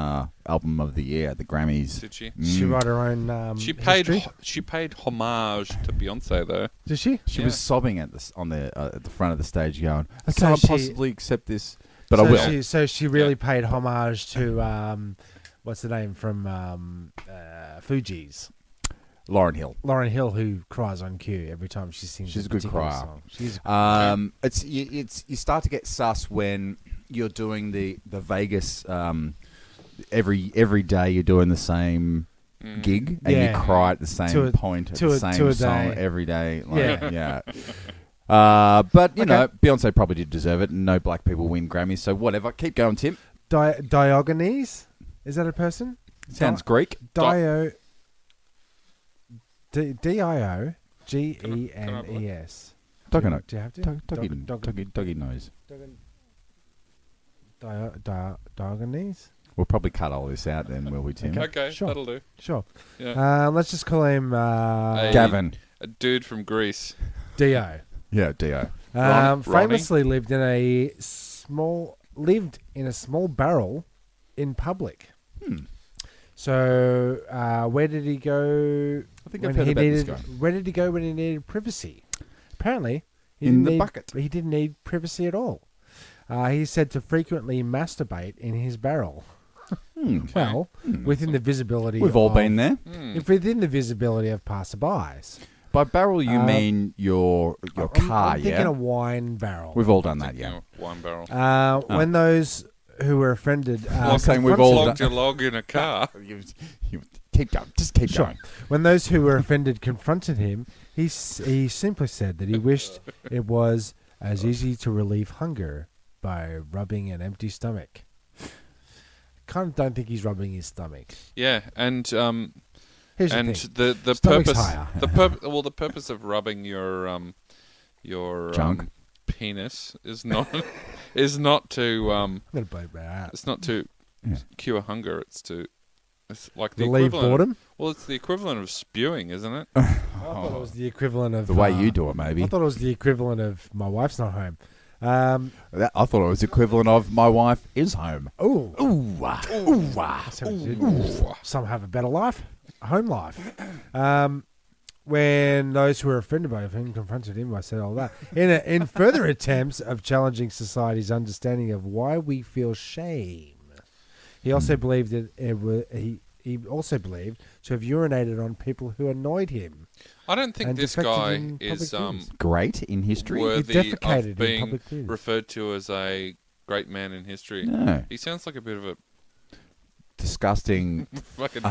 Album of the Year at the Grammys. Did she? She wrote her own. She paid. history? She paid homage to Beyonce, though. Did she? She was sobbing at the front of the stage, going, "I So can't she- possibly accept this, but I will." So she really paid homage to what's the name from Fugees? Lauryn Hill. Lauryn Hill, who cries on cue every time she sings. She's a good particular crier. Song. She's It's you start to get sus when you're doing the Vegas every day you're doing the same gig and Yeah. you cry at the same To a- point at to the a- same to a song day. every day. Yeah. But you know, Beyonce probably did deserve it, and no black people win Grammys, so whatever. Keep going, Tim. Diogenes. Is that a person? Sounds Greek. Diogenes. Doggy Do you have to? Doggy nose. Diogenes. We'll probably cut all this out then, will we, Tim? Okay, Sure. that'll do. Sure. Yeah. Let's just call him Gavin. A dude from Greece. Dio. Yeah, Dio. Ronnie? Famously lived in a small barrel in public. So where did he go? I think I've heard about this guy. Where did he go when he needed privacy? Apparently, In the need, bucket. He didn't need privacy at all. He's said to frequently masturbate in his barrel. Well, within the visibility. We've all of- been there. If within the visibility of passerbys. By barrel, you mean your car, I'm thinking yeah? a wine barrel. We've all done that, You yeah. know, wine barrel. When those who were offended, I'm saying we've all Logged your log in a car. You keep going. Just keep going. When those who were offended confronted him, he simply said that he wished it was as easy to relieve hunger by rubbing an empty stomach. Kind of don't think he's rubbing his stomach. Yeah, and Here's and the thing. the Stomach's purpose higher. the purpose of rubbing your Junk. penis is not to I'm gonna blow my ass. it's not to Yeah. cure hunger. It's like the Relieve equivalent. boredom. Well, it's the equivalent of spewing, isn't it? I thought it was the equivalent of The way you do it, maybe. I thought it was the equivalent of my wife's not home. I thought it was equivalent of my wife is home. Oh, Ooh. some have a better life, a home life. When those who were offended by him confronted him, I said all that. In further attempts of challenging society's understanding of why we feel shame, he also believed that he also believed to have urinated on people who annoyed him. I don't think And this defected guy in is public views. Great in history. worthy defecated in of being public views. referred to as a great man in history. No. He sounds like a bit of a Disgusting. fucking.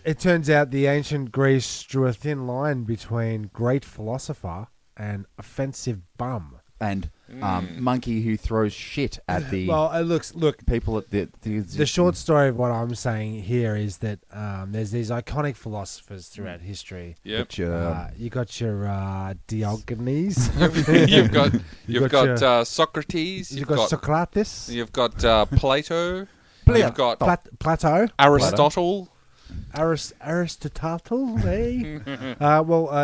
It turns out the ancient Greece drew a thin line between great philosopher and offensive bum. and monkey who throws shit at the Well, look. people at The short story of what I'm saying here is that there's these iconic philosophers throughout history. Yep. But, You got your Diogenes. you've got Socrates. You've got Socrates. You've got Plato. Plato. You've got Plato. Aristotle. Aristotle, eh?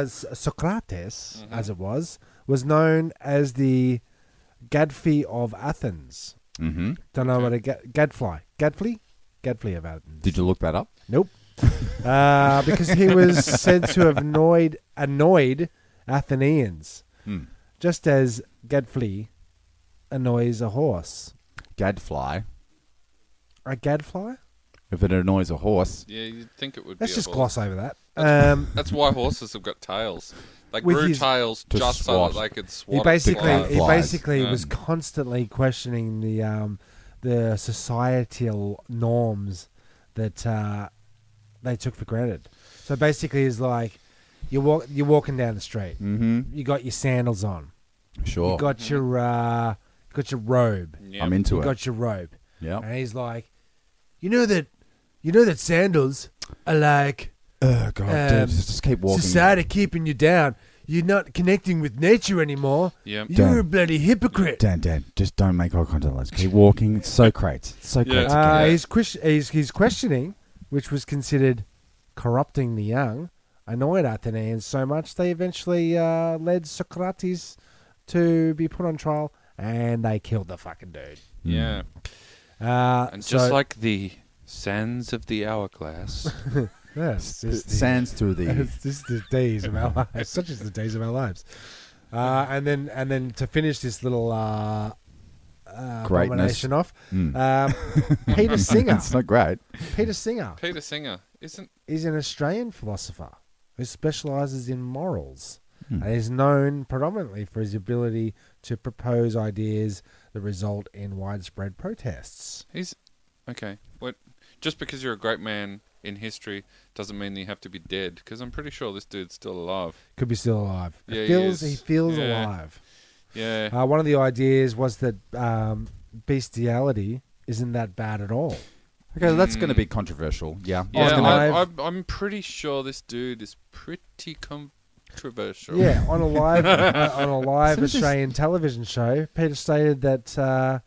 Socrates, as it was known as the Gadfly of Athens. Mm-hmm. Don't know what a Gadfly of Athens. Did you look that up? Nope. Because he was said to have annoyed Athenians, just as Gadfly annoys a horse. Gadfly. A gadfly? If it annoys a horse. Yeah, you'd think it would Let's be just a horse. gloss over that. That's why horses have got tails. They With grew his- tails To just swat. so that they could He swat. basically, at flies. was constantly questioning the societal norms that they took for granted. So basically, it's like you're walking down the street. Mm-hmm. You got your sandals on. Sure. You got your robe. Yeah. I'm into You it. got your robe. Yep. And he's like, you know that sandals are like Oh, God, dude, just keep walking. society keeping you down. You're not connecting with nature anymore. Yep. You're Dan. a bloody hypocrite. Dan, just don't make eye contact. Let's keep walking. It's so great. It's so great. Yeah. to He's questioning, which was considered corrupting the young, annoyed Athenians so much they eventually led Socrates to be put on trial, and they killed the fucking dude. Yeah. And And just like the sands of the hourglass. yes, Sands through the... this is the days of our lives, such as the days of our lives. And then to finish this little Greatness. abomination off, Mm. Peter Singer. It's not great. Peter Singer Peter Singer isn't. is an Australian philosopher who specialises in morals and is known predominantly for his ability to propose ideas that result in widespread protests. He's okay. What? Just because you're a great man in history doesn't mean that you have to be dead. Because I'm pretty sure this dude's still alive. Could be still alive. Yeah, He feels Yeah. alive. Yeah. One of the ideas was that bestiality isn't that bad at all. Okay, that's going to be controversial. Yeah. Yeah, alive. I'm pretty sure this dude is pretty controversial. Yeah, on a live Australian television show, Peter stated that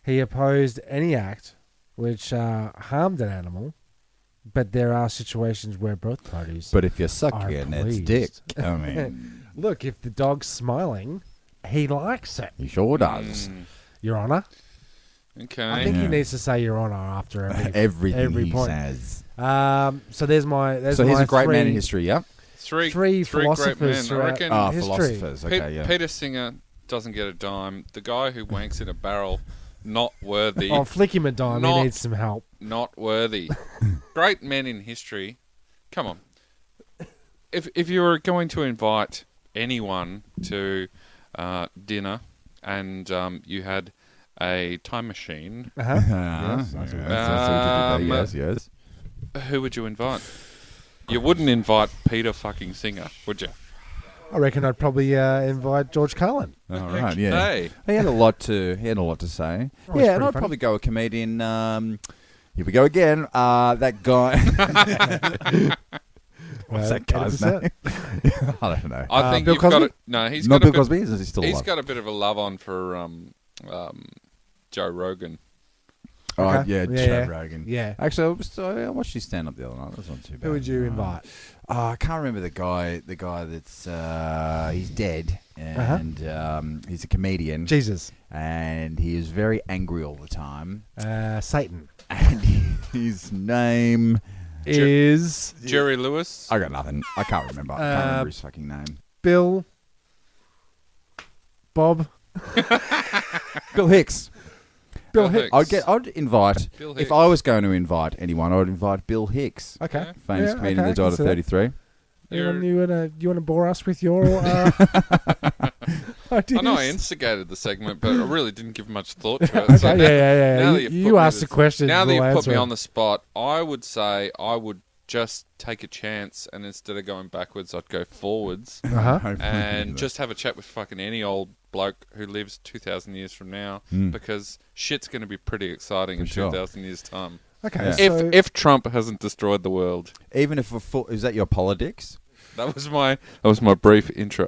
he opposed any act which harmed an animal, but there are situations where both parties. But if you're Are sucking its pleased. dick, I mean, Look, if the dog's smiling, he likes it. he sure does. Your Honour. Okay. I think Yeah. he needs to say Your Honour after Everything every he point. says. So there's my. So he's a great man in three- history, yeah? Three three great philosophers men. I throughout- reckon history. Philosophers. Okay, yeah. Peter Singer doesn't get a dime. The guy who wanks in a barrel, not worthy. Oh, flick him a dime. Not- He needs some help. Not worthy. Great men in history. Come on. If you were going to invite anyone to dinner and you had a time machine, Yes. Yes. who would you invite? You wouldn't invite Peter fucking Singer, would you? I reckon I'd probably invite George Carlin. All right, yeah. Hey. He had a lot to say. Oh, it's Yeah, and pretty I'd funny. probably go a comedian. Here we go again. That guy. What's that guy's name? I don't know. I think Bill you've got Cosby? it. No, he's Not got Bill a bit, Cosby. Is he still He's alive? got a bit of a love on for Joe Rogan. Oh, Okay. yeah, Yeah, Joe yeah. Rogan. Yeah. Actually, I watched his stand up the other night. That was not too bad. Who would you invite? I can't remember the guy. The guy that's he's dead, and he's a comedian. Jesus. And he is very angry all the time. Satan. And his name Is Jerry Lewis. I got nothing. I can't remember. I can't remember his fucking name. Bill. Bob. Bill Hicks. Bill Bill Hicks. Hicks. I'd invite. Bill If Hicks. I was going to invite anyone, I would invite Bill Hicks, Okay. Yeah. famous Yeah, comedian okay, that died at consider that. 33. Anyone you wanna bore us with your ideas? I know I instigated the segment, but I really didn't give much thought to it. Okay, So yeah. now that You you've put me asked to- the question. Now that we'll you've put me answer on the spot, I would say I would just take a chance, and instead of going backwards, I'd go forwards Uh-huh. and just have a chat with fucking any old bloke who lives 2,000 years from now, because shit's going to be pretty exciting in sure. 2,000 years' time. Okay, Yeah. so If Trump hasn't destroyed the world. Even if is that your politics? That was my brief intro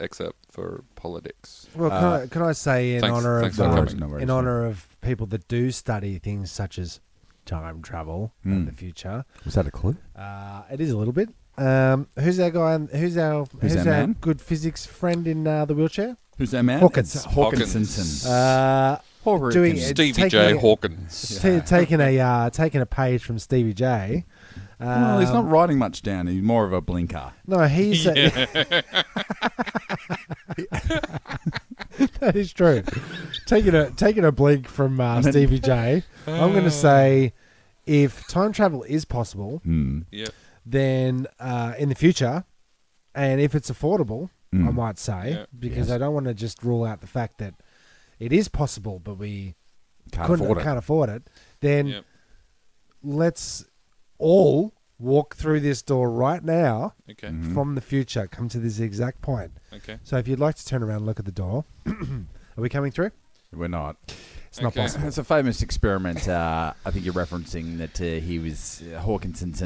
excerpt for politics. well, can I say in thanks- honor thanks of for coming. No worries. in honor of people that do study things such as time travel and the future, Was that a clue? it is a little bit. Who's our guy? Who's our our man? good physics friend in the wheelchair? Who's that man? Hawkins. It's Hawkins. Hawkinson. Doing Stevie taking J. a- Hawkins. taking a page from Stevie J. Well, he's not writing much down. He's more of a blinker. No, he's that is true. Taking a blink from Stevie J. I'm going to say, if time travel is possible, Yep. then in the future, and if it's affordable, I might say, Yep. because I don't want to just rule out the fact that it is possible, but we Can't afford it. then Yep. let's all walk through this door right now Okay. from the future, come to this exact point. Okay. So if you'd like to turn around and look at the door, are we coming through? We're not. It's not Okay. possible. It's a famous experiment. I think you're referencing that he was Hawkinson's.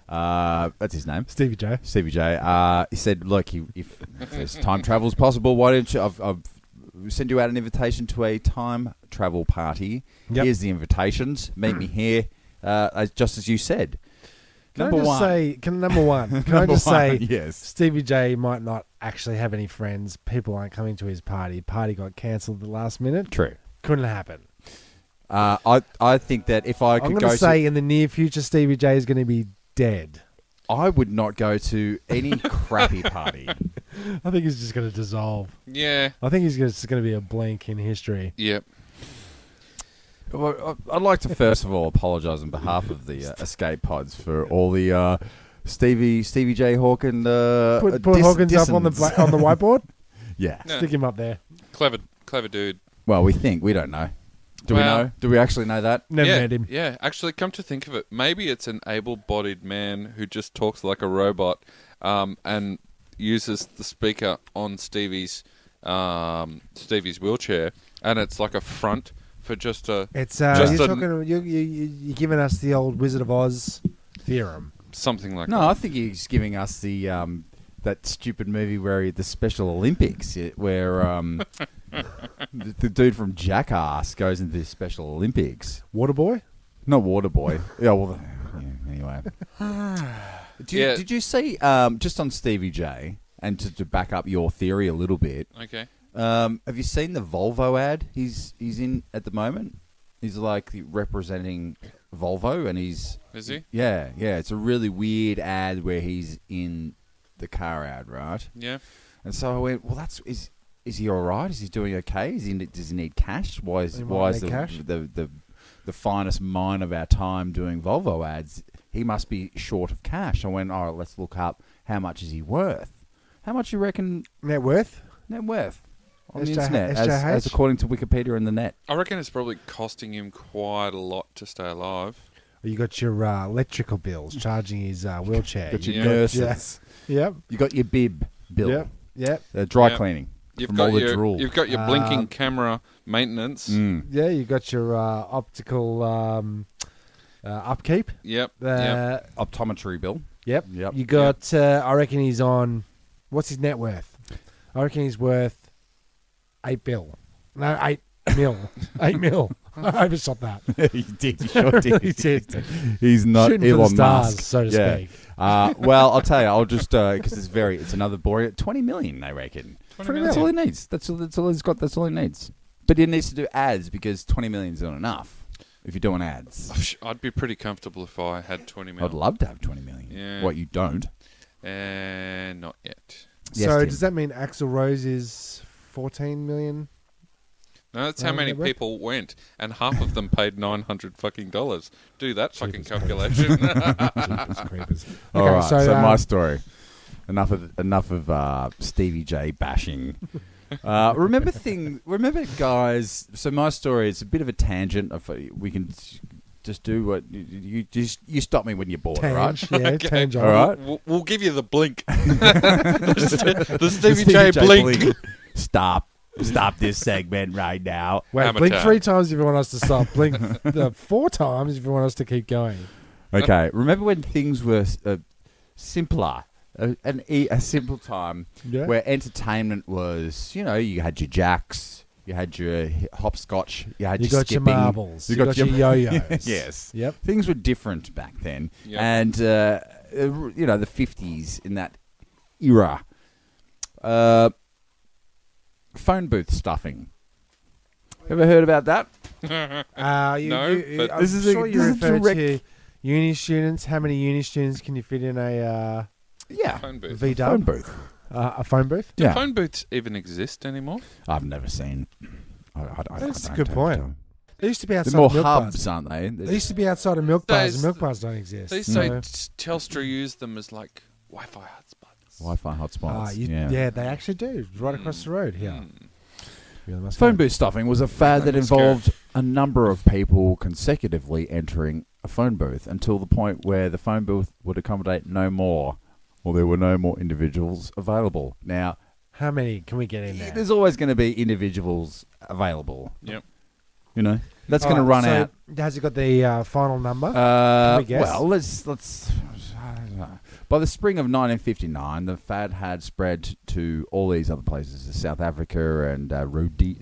That's his name. Stevie J. Stevie J. He said, "Look, if there's time travel is possible, why don't you? I've send you out an invitation to a time travel party. Yep. Here's the invitations. Meet me here, just as you said." Can I just say, number one, can I just say, yes. Stevie J might not actually have any friends. People aren't coming to his party. Party got cancelled at the last minute. True. Couldn't happen. I think that if I I'm could going go to say in the near future, Stevie J is going to be dead. I would not go to any crappy party. I think he's just going to dissolve. Yeah. I think he's just going to be a blank in history. Yep. Well, I'd like to first of all apologise on behalf of the Escape Pods for all the Stevie J Hawkins. Put Hawkins up on the whiteboard. Yeah. No. Stick him up there. Clever dude. Well, we think. We don't know. Do we Well- know? Do we actually know that? Never yeah, met him. Yeah, actually, come to think of it, maybe it's an able-bodied man who just talks like a robot, and uses the speaker on Stevie's wheelchair, and it's like a front for just a It's Just you're giving us the old Wizard of Oz theorem. something like No, that. I think he's giving us the that stupid movie where the Special Olympics, where the dude from Jackass goes into the Special Olympics. Waterboy? Not Waterboy. Yeah, well, anyway. Did you see, just on Stevie J, and to back up your theory a little bit, Okay. have you seen the Volvo ad he's in at the moment? He's like representing Volvo, and he's... Is he? Yeah. It's a really weird ad where he's in the car ad, right? Yeah. And so I went, well, is he all right? Is he doing okay? Does he need cash? Why is He might need cash. the finest mind of our time doing Volvo ads? He must be short of cash. I went, all right, let's look up how much is he worth. How much you reckon Net worth? net worth on the SJ internet, SJH? as according to Wikipedia and the net? I reckon it's probably costing him quite a lot to stay alive. You got your electrical bills charging his wheelchair. Got your Yeah. nurses. Yep. You got your bib bill. Yep. Dry Yep. cleaning You've from got all the your drool. you've got your blinking camera maintenance. Yeah, you got your optical upkeep. Yep. Optometry bill. Yep. Yep. You got, I reckon he's on, what's his net worth? I reckon he's worth 8 bill. No, 8 mil. 8 mil. I overshot that. He did. He sure did. He did. He's not Shooting for the Elon stars, Musk, so to speak. Well, I'll tell you. I'll just because it's another boring. 20 million, they reckon. 20 That's million. all he needs. That's all he's got. That's all he needs. But he needs to do ads because 20 million is not enough. If you're doing ads, I'd be pretty comfortable if I had 20 I'd million. love to have 20 million. Yeah. What you don't? And not yet. Yes, So Tim. does that mean Axl Rose is 14 million? No, that's how many that work? people went, and half of them paid $900 fucking dollars. Do that fucking calculation. Jeepers creepers. All Okay, right. so, So, my story. Enough of Stevie J bashing. Remember, guys. So my story is a bit of a tangent. We can just do what you stop me when you're bored, all right? Tange, yeah, Okay. tange on. All right. We'll give you the blink. the Stevie J blink. Stop this segment right now. Wait, Hammer blink time. 3 times if you want us to stop. Blink 4 times if you want us to keep going. Okay, remember when things were simpler? A simple time Yeah. where entertainment was, you had your jacks, you had your hopscotch, you had You your got your skipping, marbles. You got your yo-yos. Yes. Yep. Things were different back then. Yep. And, the 50s, in that era, phone booth stuffing. Ever heard about that? No, but I'm this is a- sure you this is refer direct- to uni students. How many uni students can you fit in a Yeah. phone booth. V-dub? Phone booth. A phone booth? Yeah. Phone booths even exist anymore? I've never seen. I That's a don't good have point. to. They used to be They're outside more of milk hubs, bars. aren't they? They used to be outside of milk bars, and Those- milk bars don't exist. They say Telstra used them as like Wi-Fi hotspots. Wi-Fi hotspots. yeah, they actually do. Right across the road here. Yeah, they must Phone go. booth stuffing was a fad that Let's go. involved a number of people consecutively entering a phone booth until the point where the phone booth would accommodate no more, or there were no more individuals available. Now, How many can we get in there? there's always going to be individuals available. Yep. That's going to run so out. Has it got the final number? Can we guess? Well, let's. By the spring of 1959, the fad had spread to all these other places: South Africa and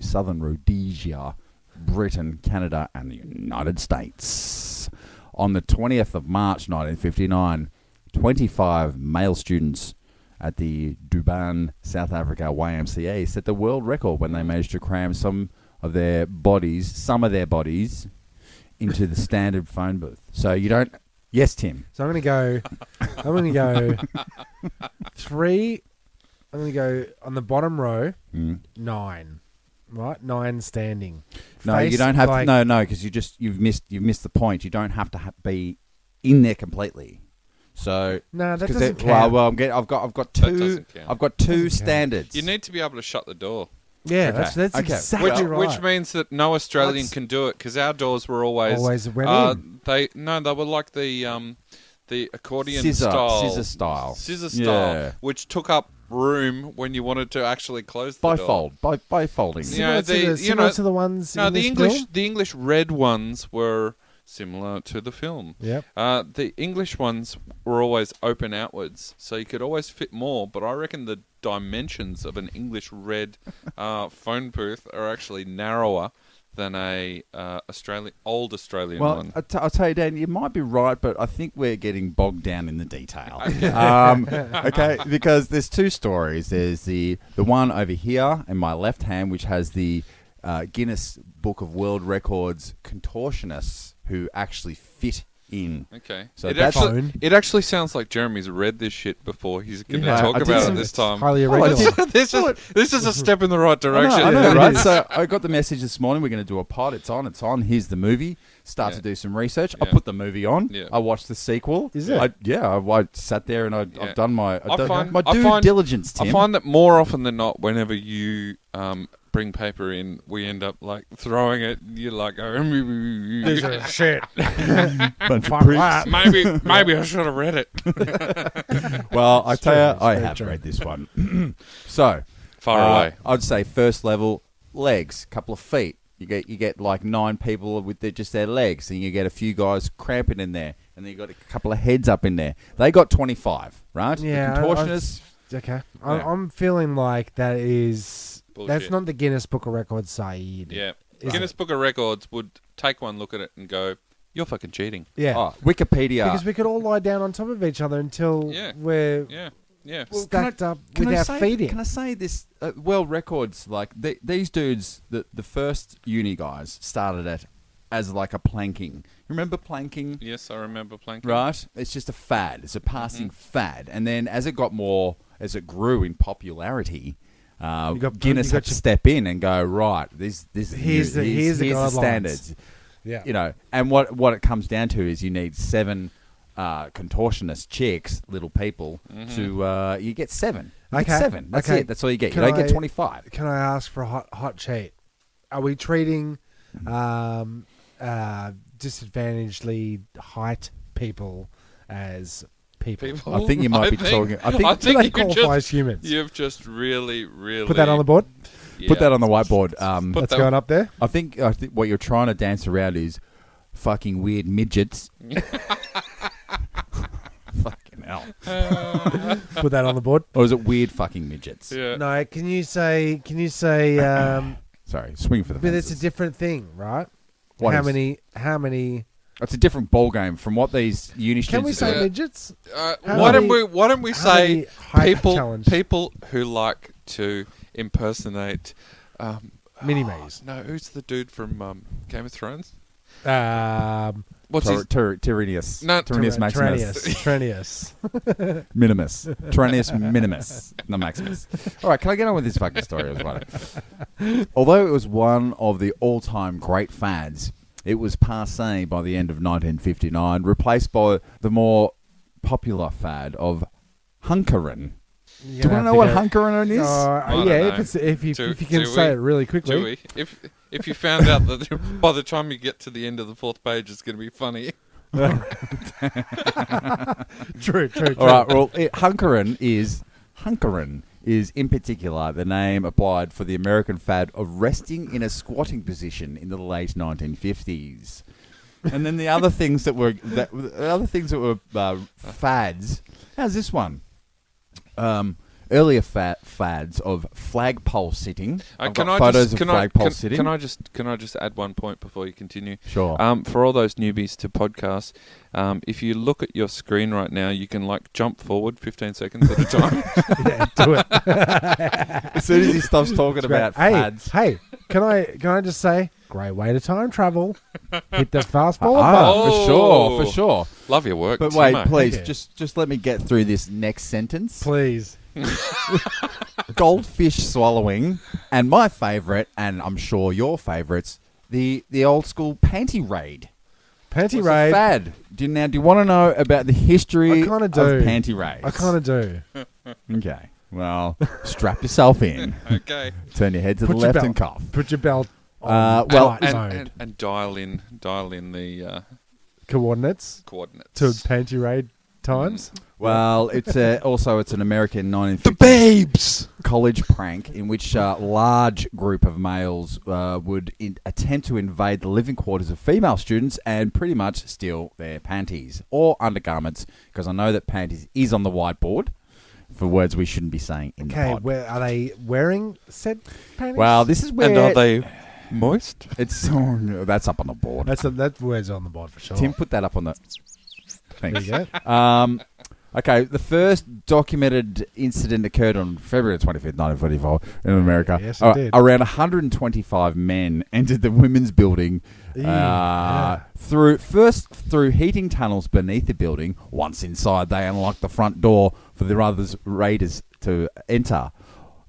southern Rhodesia, Britain, Canada, and the United States. On the 20th of March 1959, 25 male students at the Durban, South Africa YMCA set the world record when they managed to cram some of their bodies, into the standard phone booth. So you don't. Yes, Tim. So I'm going to go 3. I'm going to go on the bottom row, 9. Right? 9 standing. No, you Face don't have like- to. No, because you've missed the point. You don't have to be in there completely. So No, that 'cause doesn't they're- count. Well, I've got That two. doesn't count. I've got 2 Doesn't count. standards. You need to be able to shut the door. Yeah, Okay, that's okay. exactly Which, right. which means that no Australian Let's- can do it because our doors were always went in. they were like the accordion Scissor style, style. style, which took up room when you wanted to actually close the door. Bifolding. Yeah. Similar to the ones No, in the this English film? the English red ones were similar to the film. Yep. The English ones were always open outwards, so you could always fit more. But I reckon the dimensions of an English red phone booth are actually narrower than a old Australian Well, one. I'll tell you, Dan, you might be right, but I think we're getting bogged down in the detail. Okay, because there's 2 stories. There's the one over here in my left hand, which has the Guinness Book of World Records contortionists who actually fit in. Okay. So it that's actually sounds like Jeremy's read this shit before. He's going to Yeah, talk I did about it some- this time. Highly irregular. this is a step in the right direction. I know, right? So I got the message this morning. We're going to do a pod. It's on. Here's the movie. Start Yeah. to do some research. I Yeah. put the movie on. Yeah. I watched the sequel. Is it? I sat there and I've done my due diligence, Tim. I find that more often than not, whenever you bring paper in, we end up like throwing it. You're like, These are shit. Bunch of pricks. maybe I should have read it. Well, I tell you, I very have true. read this one. So Far away. I'd say first level legs, couple of feet. You get like 9 people with just their legs, and you get a few guys cramping in there, and then you got a couple of heads up in there. They got 25, right? Yeah, The contortionists. Okay. Yeah. I'm feeling like that is... Bullshit. That's not the Guinness Book of Records, Saeed. Yeah. Is Guinness Book of Records would take one look at it and go, "You're fucking cheating." Yeah. Oh, Wikipedia. Because we could all lie down on top of each other until Yeah. we're Yeah. stacked up Can with I our say, feet in. Can I say this? World records, like these dudes, the first uni guys started it as like a planking. Remember planking? Yes, I remember planking. Right? It's just a fad. It's a passing fad. And then as it grew in popularity, Guinness had to step in and go, right, here's the guidelines. standards. Yeah. And what it comes down to is you need 7 contortionist chicks, little people, to you get 7. You get Okay. 7. That's Okay. it. That's all you get. Can You don't I- get 25. Can I ask for a hot cheat? Are we treating disadvantagedly height people as people. I think you might be talking. I think Do they you qualify as humans? You've just really Put that on the board. put that on the whiteboard. That's going up there. I think what you're trying to dance around is fucking weird midgets. Fucking hell. Put that on the board. Or is it weird fucking midgets? Yeah. No, can you say? Sorry, swing for the But it's a fences. different thing, right? What how is- many? It's a different ball game from what these uni Can we students say do. midgets? How Why don't many- we how many say height challenge? people who like to impersonate Mini-me's. no, who's the dude from Game of Thrones? Um, What's his Tyrannius. No, Tyrannius Maximus. Tyrannius. Minimus. Tyrannius Minimus. Not Maximus. All right, can I get on with this fucking story as well? Although it was one of the all-time great fads, it was passé by the end of 1959, replaced by the more popular fad of hunkering. Do you want to know what hunkering is? don't yeah, know. if you Do can we? say it really quickly. Do we? If you found out that by the time you get to the end of the fourth page, it's going to be funny. True. All right, well, hunkering is in particular the name applied for the American fad of resting in a squatting position in the late 1950s. And then the other things that were fads. How's this one? Earlier fads of flagpole sitting. I've got photos of flagpole sitting. Can I just add one point before you continue? Sure. For all those newbies to podcasts, if you look at your screen right now, you can jump forward 15 seconds at a time. Yeah, do it. As soon as he stops talking about fads. Hey, can I just say, great way to time travel. Hit the fast forward Ah, button. for sure. Love your work. But wait, Timo. please, Okay. just let me get through this next sentence. Please. Goldfish swallowing, and my favourite, and I'm sure your favourites, the old school panty raid. Panty What's a raid. fad. Do you want to know about the history I kinda of do. panty raids? I kind of do. Okay. Well, strap yourself in. Okay. Turn your head to Put the your left belt. and cough. Put your belt on well, flight mode. And dial in the Coordinates coordinates. to panty raid times. Well, it's an American 1950s babes. college prank in which a large group of males would attempt to invade the living quarters of female students and pretty much steal their panties or undergarments, because I know that panties is on the whiteboard for words we shouldn't be saying in the Okay, pod. where are they wearing said panties? Well, this is where And are they moist? it's that's up on the board. that word's on the board for sure. Tim, put that up on the. There Thanks. you go. Okay, the first documented incident occurred on February 25th, 1944 in America. Yes, it did. Around 125 men entered the women's building through heating tunnels beneath the building. Once inside, they unlocked the front door for the raiders to enter,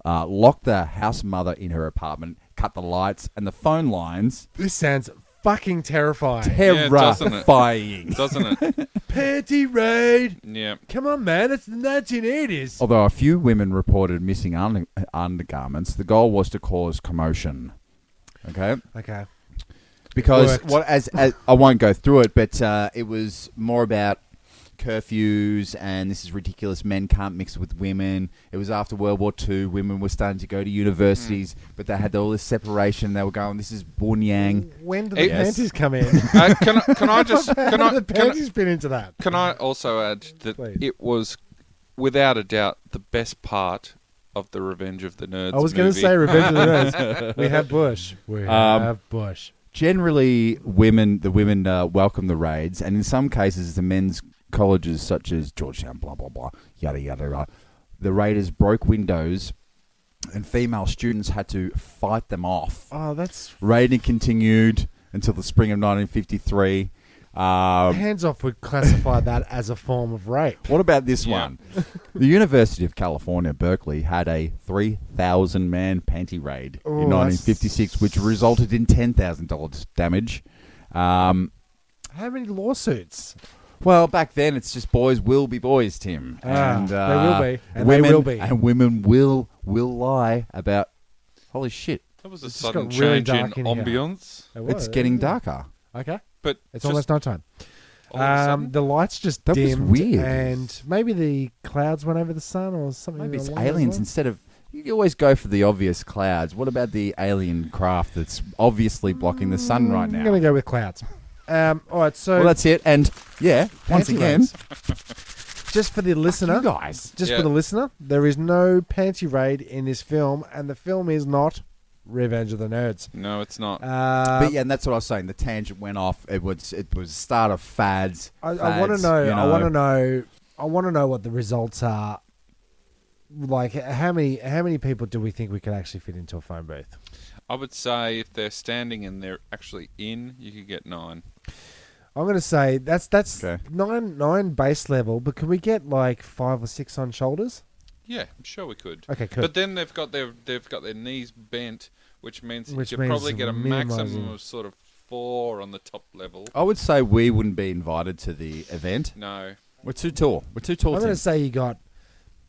locked the house mother in her apartment, cut the lights and the phone lines. This sounds fucking terrifying. Terrifying. Doesn't it? Panty raid. Yeah. Come on, man. It's the 1980s. Although a few women reported missing undergarments, the goal was to cause commotion. Okay? Okay. Because Worked. as I won't go through it, but it was more about curfews and this is ridiculous. Men can't mix with women. It was after World War II. Women were starting to go to universities, but they had all this separation. They were going, this is Bunyang. When did the Yes. panties come in? Can I just How can I did the can I, panties fit into that? can I also add that Please. it was without a doubt the best part of the Revenge of the Nerds. I was going to movie. say Revenge of the Nerds. We have Bush. We have Bush. Generally, the women welcome the raids, and in some cases, the men's colleges such as Georgetown, blah blah blah, yada yada. The raiders broke windows, and female students had to fight them off. Oh, that's Raiding continued until the spring of 1953. hands off. Would classify that as a form of rape. What about this Yeah. one? The University of California, Berkeley, had a 3,000-man panty raid Oh, in 1956, which resulted in $10,000 damage. How many lawsuits? Well, back then, it's just boys will be boys, Tim. They And will be. And women, they will be. And women will lie about, holy shit, That was a It's sudden got really change in dark in here. ambience. it's getting darker. Okay. But It's just almost nighttime. all of a sudden- The lights just That was dimmed, weird. and maybe the clouds went over the sun or something. Maybe it's along those aliens lines. instead of. You always go for the obvious clouds. What about the alien craft that's obviously blocking the sun right I'm now? going to go with clouds. All right, so Well, that's it. And yeah, once panty again, raids. Just for the listener, you guys. just Yeah. for the listener, there is no panty raid in this film, and the film is not Revenge of the Nerds. No, it's not. But yeah, and that's what I was saying. The tangent went off. It was start of fads. I want to fads, know. you I want to know. I want to know what the results are. Like, how many people do we think we could actually fit into a phone booth? I would say if they're standing and they're actually in, you could get 9. I'm going to say that's Okay. nine base level, but can we get like 5 or 6 on shoulders? Yeah, I'm sure we could. Okay, cool. But then they've got their knees bent, which means Which you means probably get a maximum minimising. of sort of 4 on the top level. I would say we wouldn't be invited to the event. No. We're too tall. We're too tall. I'm going Tim. to say you got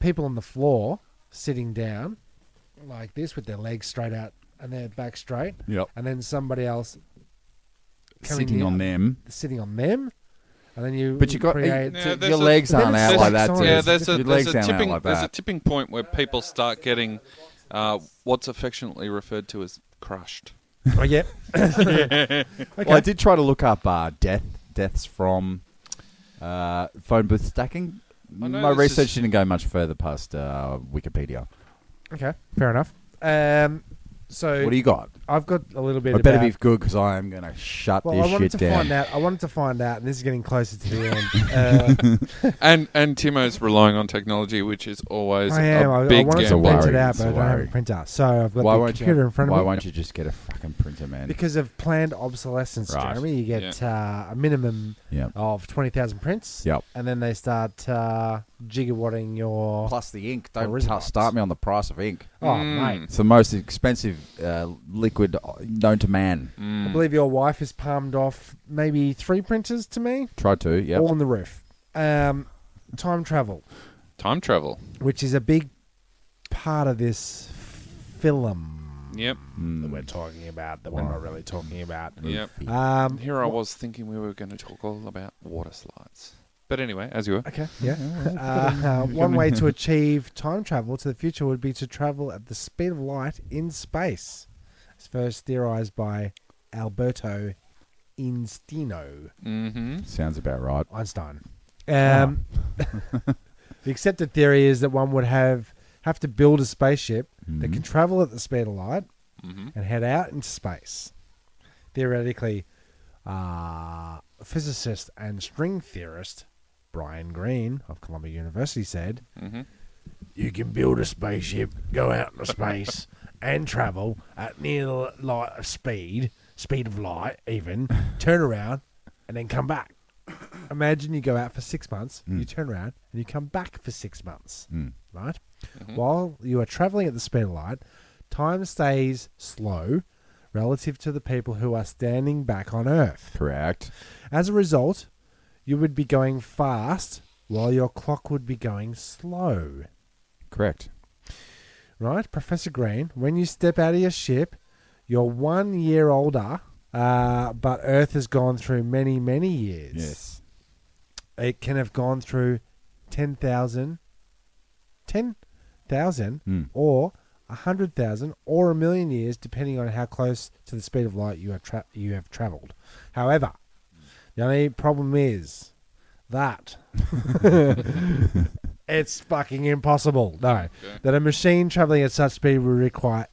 people on the floor sitting down like this with their legs straight out and their back straight, Yep. and then somebody else coming Sitting in, on them. sitting on them, and then you. But you got create. Yeah, there's your a- legs Then aren't it's out just like like that. science. dude. Yeah, there's Your legs aren't out tipping like there's a that. tipping point where people start getting what's affectionately referred to as crushed. Oh, yeah. Okay. Well, I did try to look up deaths from phone booth stacking. I know My this research is- didn't go much further past Wikipedia. Okay, fair enough. So What do you got? I've got a little bit It better about. be good because I am going to shut Well, this I wanted shit to down. find out. I wanted to find out, and this is getting closer to the end. And Timo's relying on technology, which is always I am. a I big wanted to gamble. print worry, it out, it's but a I don't have a worry. printer. So I've got Why the won't computer you? in front of Why me. won't you just get a fucking printer, man? Because of planned obsolescence, Right. Jeremy. You get a minimum Yep. of 20,000 prints. Yep. And then they start gigawatting your. Plus the ink. Don't Charisma. start me on the price of ink. Oh, mate. It's the most expensive liquid known to man. I believe your wife has palmed off maybe 3 printers to me, Try to, yeah. all on the roof. Time travel, Time travel. which is a big part of this film Yep. that we're talking about, that we're not really talking about. Yep. Here I was thinking we were going to talk all about water slides. But anyway, as you were. Okay, yeah. One way to achieve time travel to the future would be to travel at the speed of light in space. It's first theorized by Alberto Einstein. Mm-hmm. Sounds about right. Einstein. The accepted theory is that one would have to build a spaceship that can travel at the speed of light Mm-hmm. and head out into space. Theoretically, physicist and string theorist Brian Greene of Columbia University said, Mm-hmm. you can build a spaceship, go out into space, and travel at near light speed of light even, turn around, and then come back. Imagine you go out for 6 months, you turn around, and you come back for 6 months, right? Mm-hmm. While you are traveling at the speed of light, time stays slow relative to the people who are standing back on Earth. Correct. As a result, you would be going fast while your clock would be going slow. Correct. Right, Professor Green, when you step out of your ship, you're 1 year older, but Earth has gone through many, many years. Yes. It can have gone through 10,000 or 100,000 or 1,000,000 years, depending on how close to the speed of light you have traveled. However, the only problem is that it's fucking impossible. No, that a machine traveling at such speed would require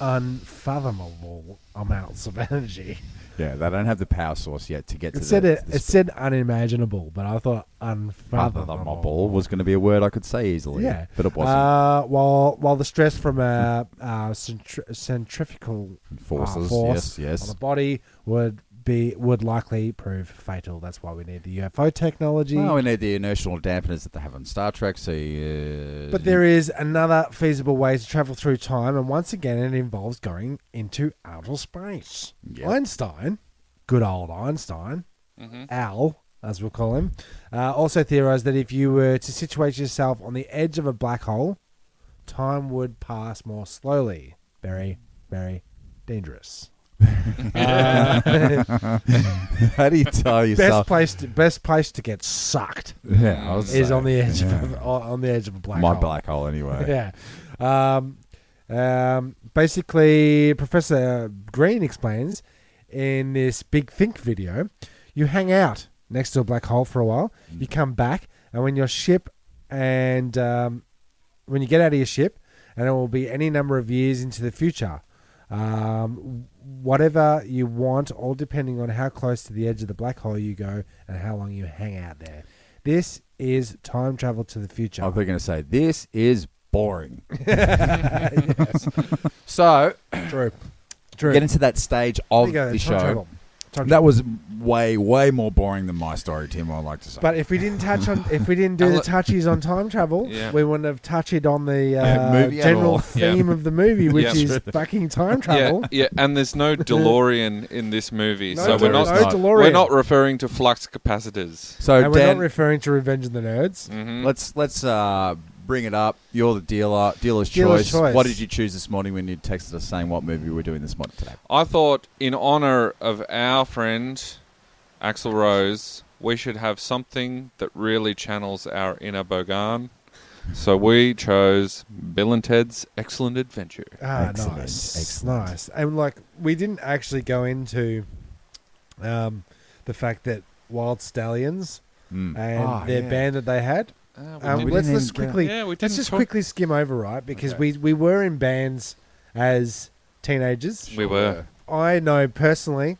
unfathomable amounts of energy. Yeah, they don't have the power source yet to get to It said the it said unimaginable, but I thought unfathomable. Unfathomable was going to be a word I could say easily. Yeah, But it wasn't. While the stress from a centrifugal Forces, force yes. on the body would likely prove fatal. That's why we need the UFO technology. Well, we need the inertial dampeners that they have on Star Trek. So, But there is another feasible way to travel through time, and once again, it involves going into outer space. Yep. Einstein, good old Einstein, Mm-hmm. Al, as we'll call him, also theorized that if you were to situate yourself on the edge of a black hole, time would pass more slowly. Very, very dangerous. How do you tell yourself? Best place to get sucked Yeah, I was is saying, on the edge yeah. on the edge of a black My hole. black hole, anyway. Yeah. Basically, Professor Green explains in this Big Think video, you hang out next to a black hole for a while, you come back, and when your ship and when you get out of your ship, and it will be any number of years into the future, whatever you want, all depending on how close to the edge of the black hole you go and how long you hang out there. This is time travel to the future. I was going to say, this is boring. Yes. So, True. getting to that stage of There you go, the time show, travel. Time that travel. was way, way more boring than my story, Tim, I'd like to say. But if we didn't do the touchies on time travel, Yeah. we wouldn't have touched on the Movie at all. general theme of the movie, which Yeah. is fucking time travel. Yeah, and there's no DeLorean in this movie, No, so there is not. DeLorean. we're not referring to flux capacitors. so, And we're Dan, not referring to Revenge of the Nerds. Mm-hmm. let's bring it up. You're the dealer's Dealer's choice. choice. What did you choose this morning when you texted us saying what movie we're doing this morning today? I thought, in honor of our friend Axl Rose, we should have something that really channels our inner Bogan. So we chose Bill and Ted's Excellent Adventure. Excellent, Nice. excellent. Nice. And like, we didn't actually go into the fact that Wild Stallions and their band that they had. We Let's didn't just even- quickly Yeah, we let's didn't just talk- quickly skim over, right? Because Okay. we were in bands as teenagers. We were. I know personally,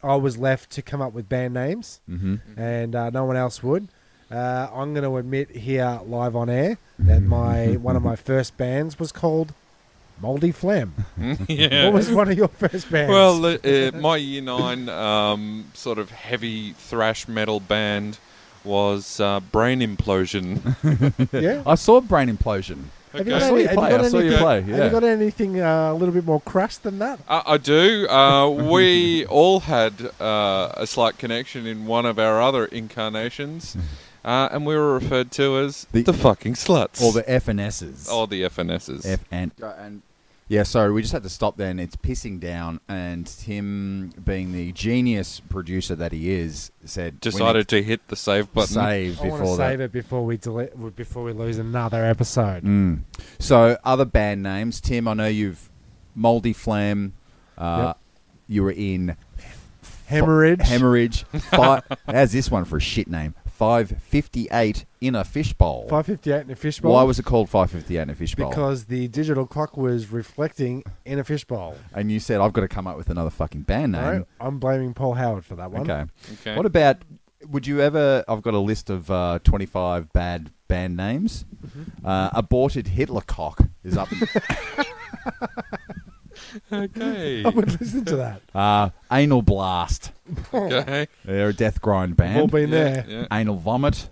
I was left to come up with band names, Mm-hmm. and no one else would. I'm going to admit here, live on air, that one of my first bands was called Moldy Phlegm. Yeah. What was one of your first bands? Well, my Year 9 sort of heavy thrash metal band was Brain Implosion. yeah. I saw Brain Implosion. Have you Okay. got I saw you have you play. got I saw you anything- play, Have yeah. you got anything a little bit more crass than that? I do. We all had a slight connection in one of our other incarnations, and we were referred to as the fucking sluts. Or the FNSs. Or the FNSs. F and yeah, sorry, we just had to stop there, and it's pissing down. And Tim, being the genius producer that he is, said Decided to hit the save button. save I want to before save that. it before we lose another episode. So other band names, Tim. I know you've Moldy Phlegm. Yep. You were in Hemorrhage. How's this one for a shit name? 558 in a fishbowl. 558 in a fishbowl. Why was it called 558 in a fishbowl? Because the digital clock was reflecting in a fishbowl. And you said I've got to come up with another fucking band name. No, I'm blaming Paul Howard for that one. Okay. Okay. What about? Would you ever? I've got a list of 25 bad band names. Aborted Hitler cock is up. Okay. I would listen to that. Anal Blast. Okay. They're a death grind We've all band. been there. Yeah. Anal Vomit.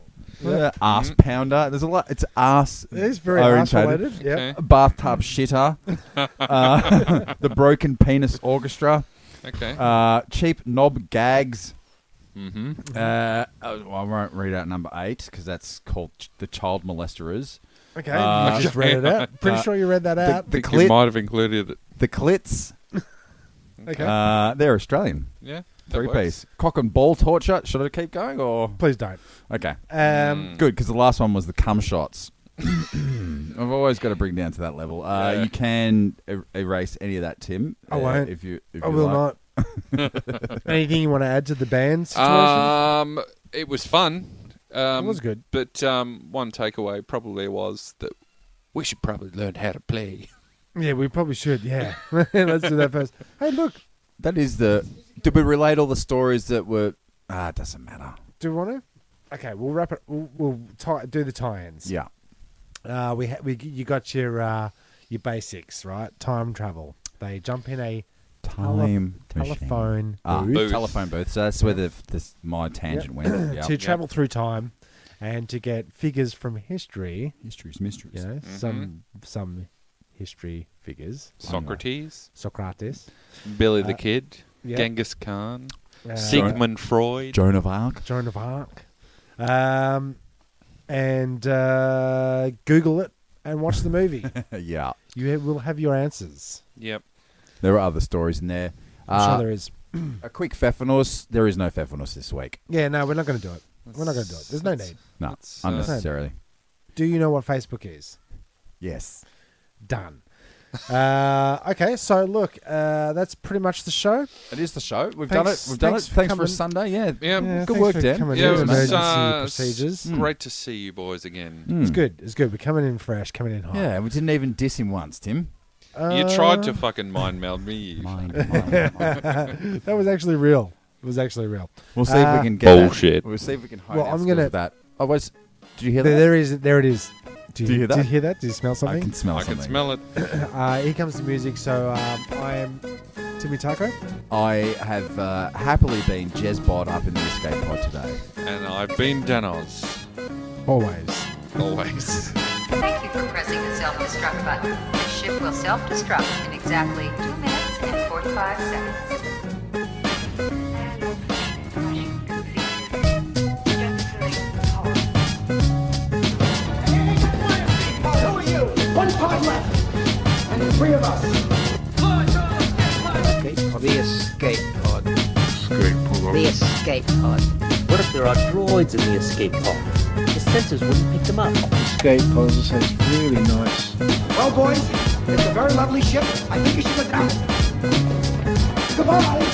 Ass Pounder. There's a lot. It's ass. It is very orientated. isolated. Yeah. Okay. Bathtub Shitter. The Broken Penis Orchestra. Okay. Cheap Knob Gags. Mm-hmm. I won't read out number 8 because that's called The Child Molesterers. Okay. You just read it out. Pretty sure you read that out. I think you might have included it. The Clits. Okay. They're Australian. Yeah. that works. 3-piece. Cock and Ball Torture. Should I keep going or? Please don't. Okay. Mm. Good, because the last one was the cum shots. I've always got to bring down to that level. You can erase any of that, Tim. I won't. If you I will like. not. Anything you want to add to the band situation? It was fun. It was good. But one takeaway probably was that we should probably learn how to play. Yeah, we probably should. Yeah. Let's do that first. Hey, look. That is the... Did we relate all the stories that were... it doesn't matter. Do we want to? Okay, we'll wrap it. We'll do the tie-ins. Yeah. You got your basics, right? Time travel. They jump in a Time telephone machine. booth Telephone booth. So that's where my tangent went. Yep. to travel through time and to get figures from history. Mysteries, mysteries. You know, some history figures. Socrates, Uh, Billy the Kid, yeah. Genghis Khan, Uh, Sigmund Freud. Joan of Arc. Joan of Arc. And Google it and watch the movie. Yeah. You will have your answers. Yep. There are other stories in there. I'm sure there is. A quick Pfeffernuss. There is no Pfeffernuss this week. Yeah, no, we're not going to do it. We're not going to do it. There's no need. No, That's, unnecessarily. Do you know what Facebook is? Yes. Done. Okay, so look, that's pretty much the show. It is the show. We've Thanks- done it. We've done thanks it. for Thanks for coming. a Sunday. Yeah. Yeah, Yeah, Good thanks work, for Dan. coming yeah, in. it was Emergency procedures. great to see you boys again. It's good. It's good. We're coming in fresh, coming in hot. Yeah, we didn't even diss him once, Tim. You tried to fucking mind meld me. Mine. That was actually real. It was actually real. We'll see if we can get Bullshit. That. We'll see if we can hone Well, our I'm skills gonna- with that. Oh, wait, did you hear that? There it is. Do you hear that? Did you hear that? Did you smell I something? can smell I something. can smell it. Here comes the music. So I am Timmy Taco. I have happily been Jezbot up in the escape pod today. And I've been Danoz. Always. Always. Thank you for pressing the self-destruct button. The ship will self-destruct in exactly 2 minutes and 45 seconds. One pod left, and the 3 of us. The escape pod. The escape pod. What if there are droids in the escape pod? The sensors wouldn't pick them up. Escape puzzles is really nice. Well, boys, it's a very lovely ship. I think you should go down. Goodbye.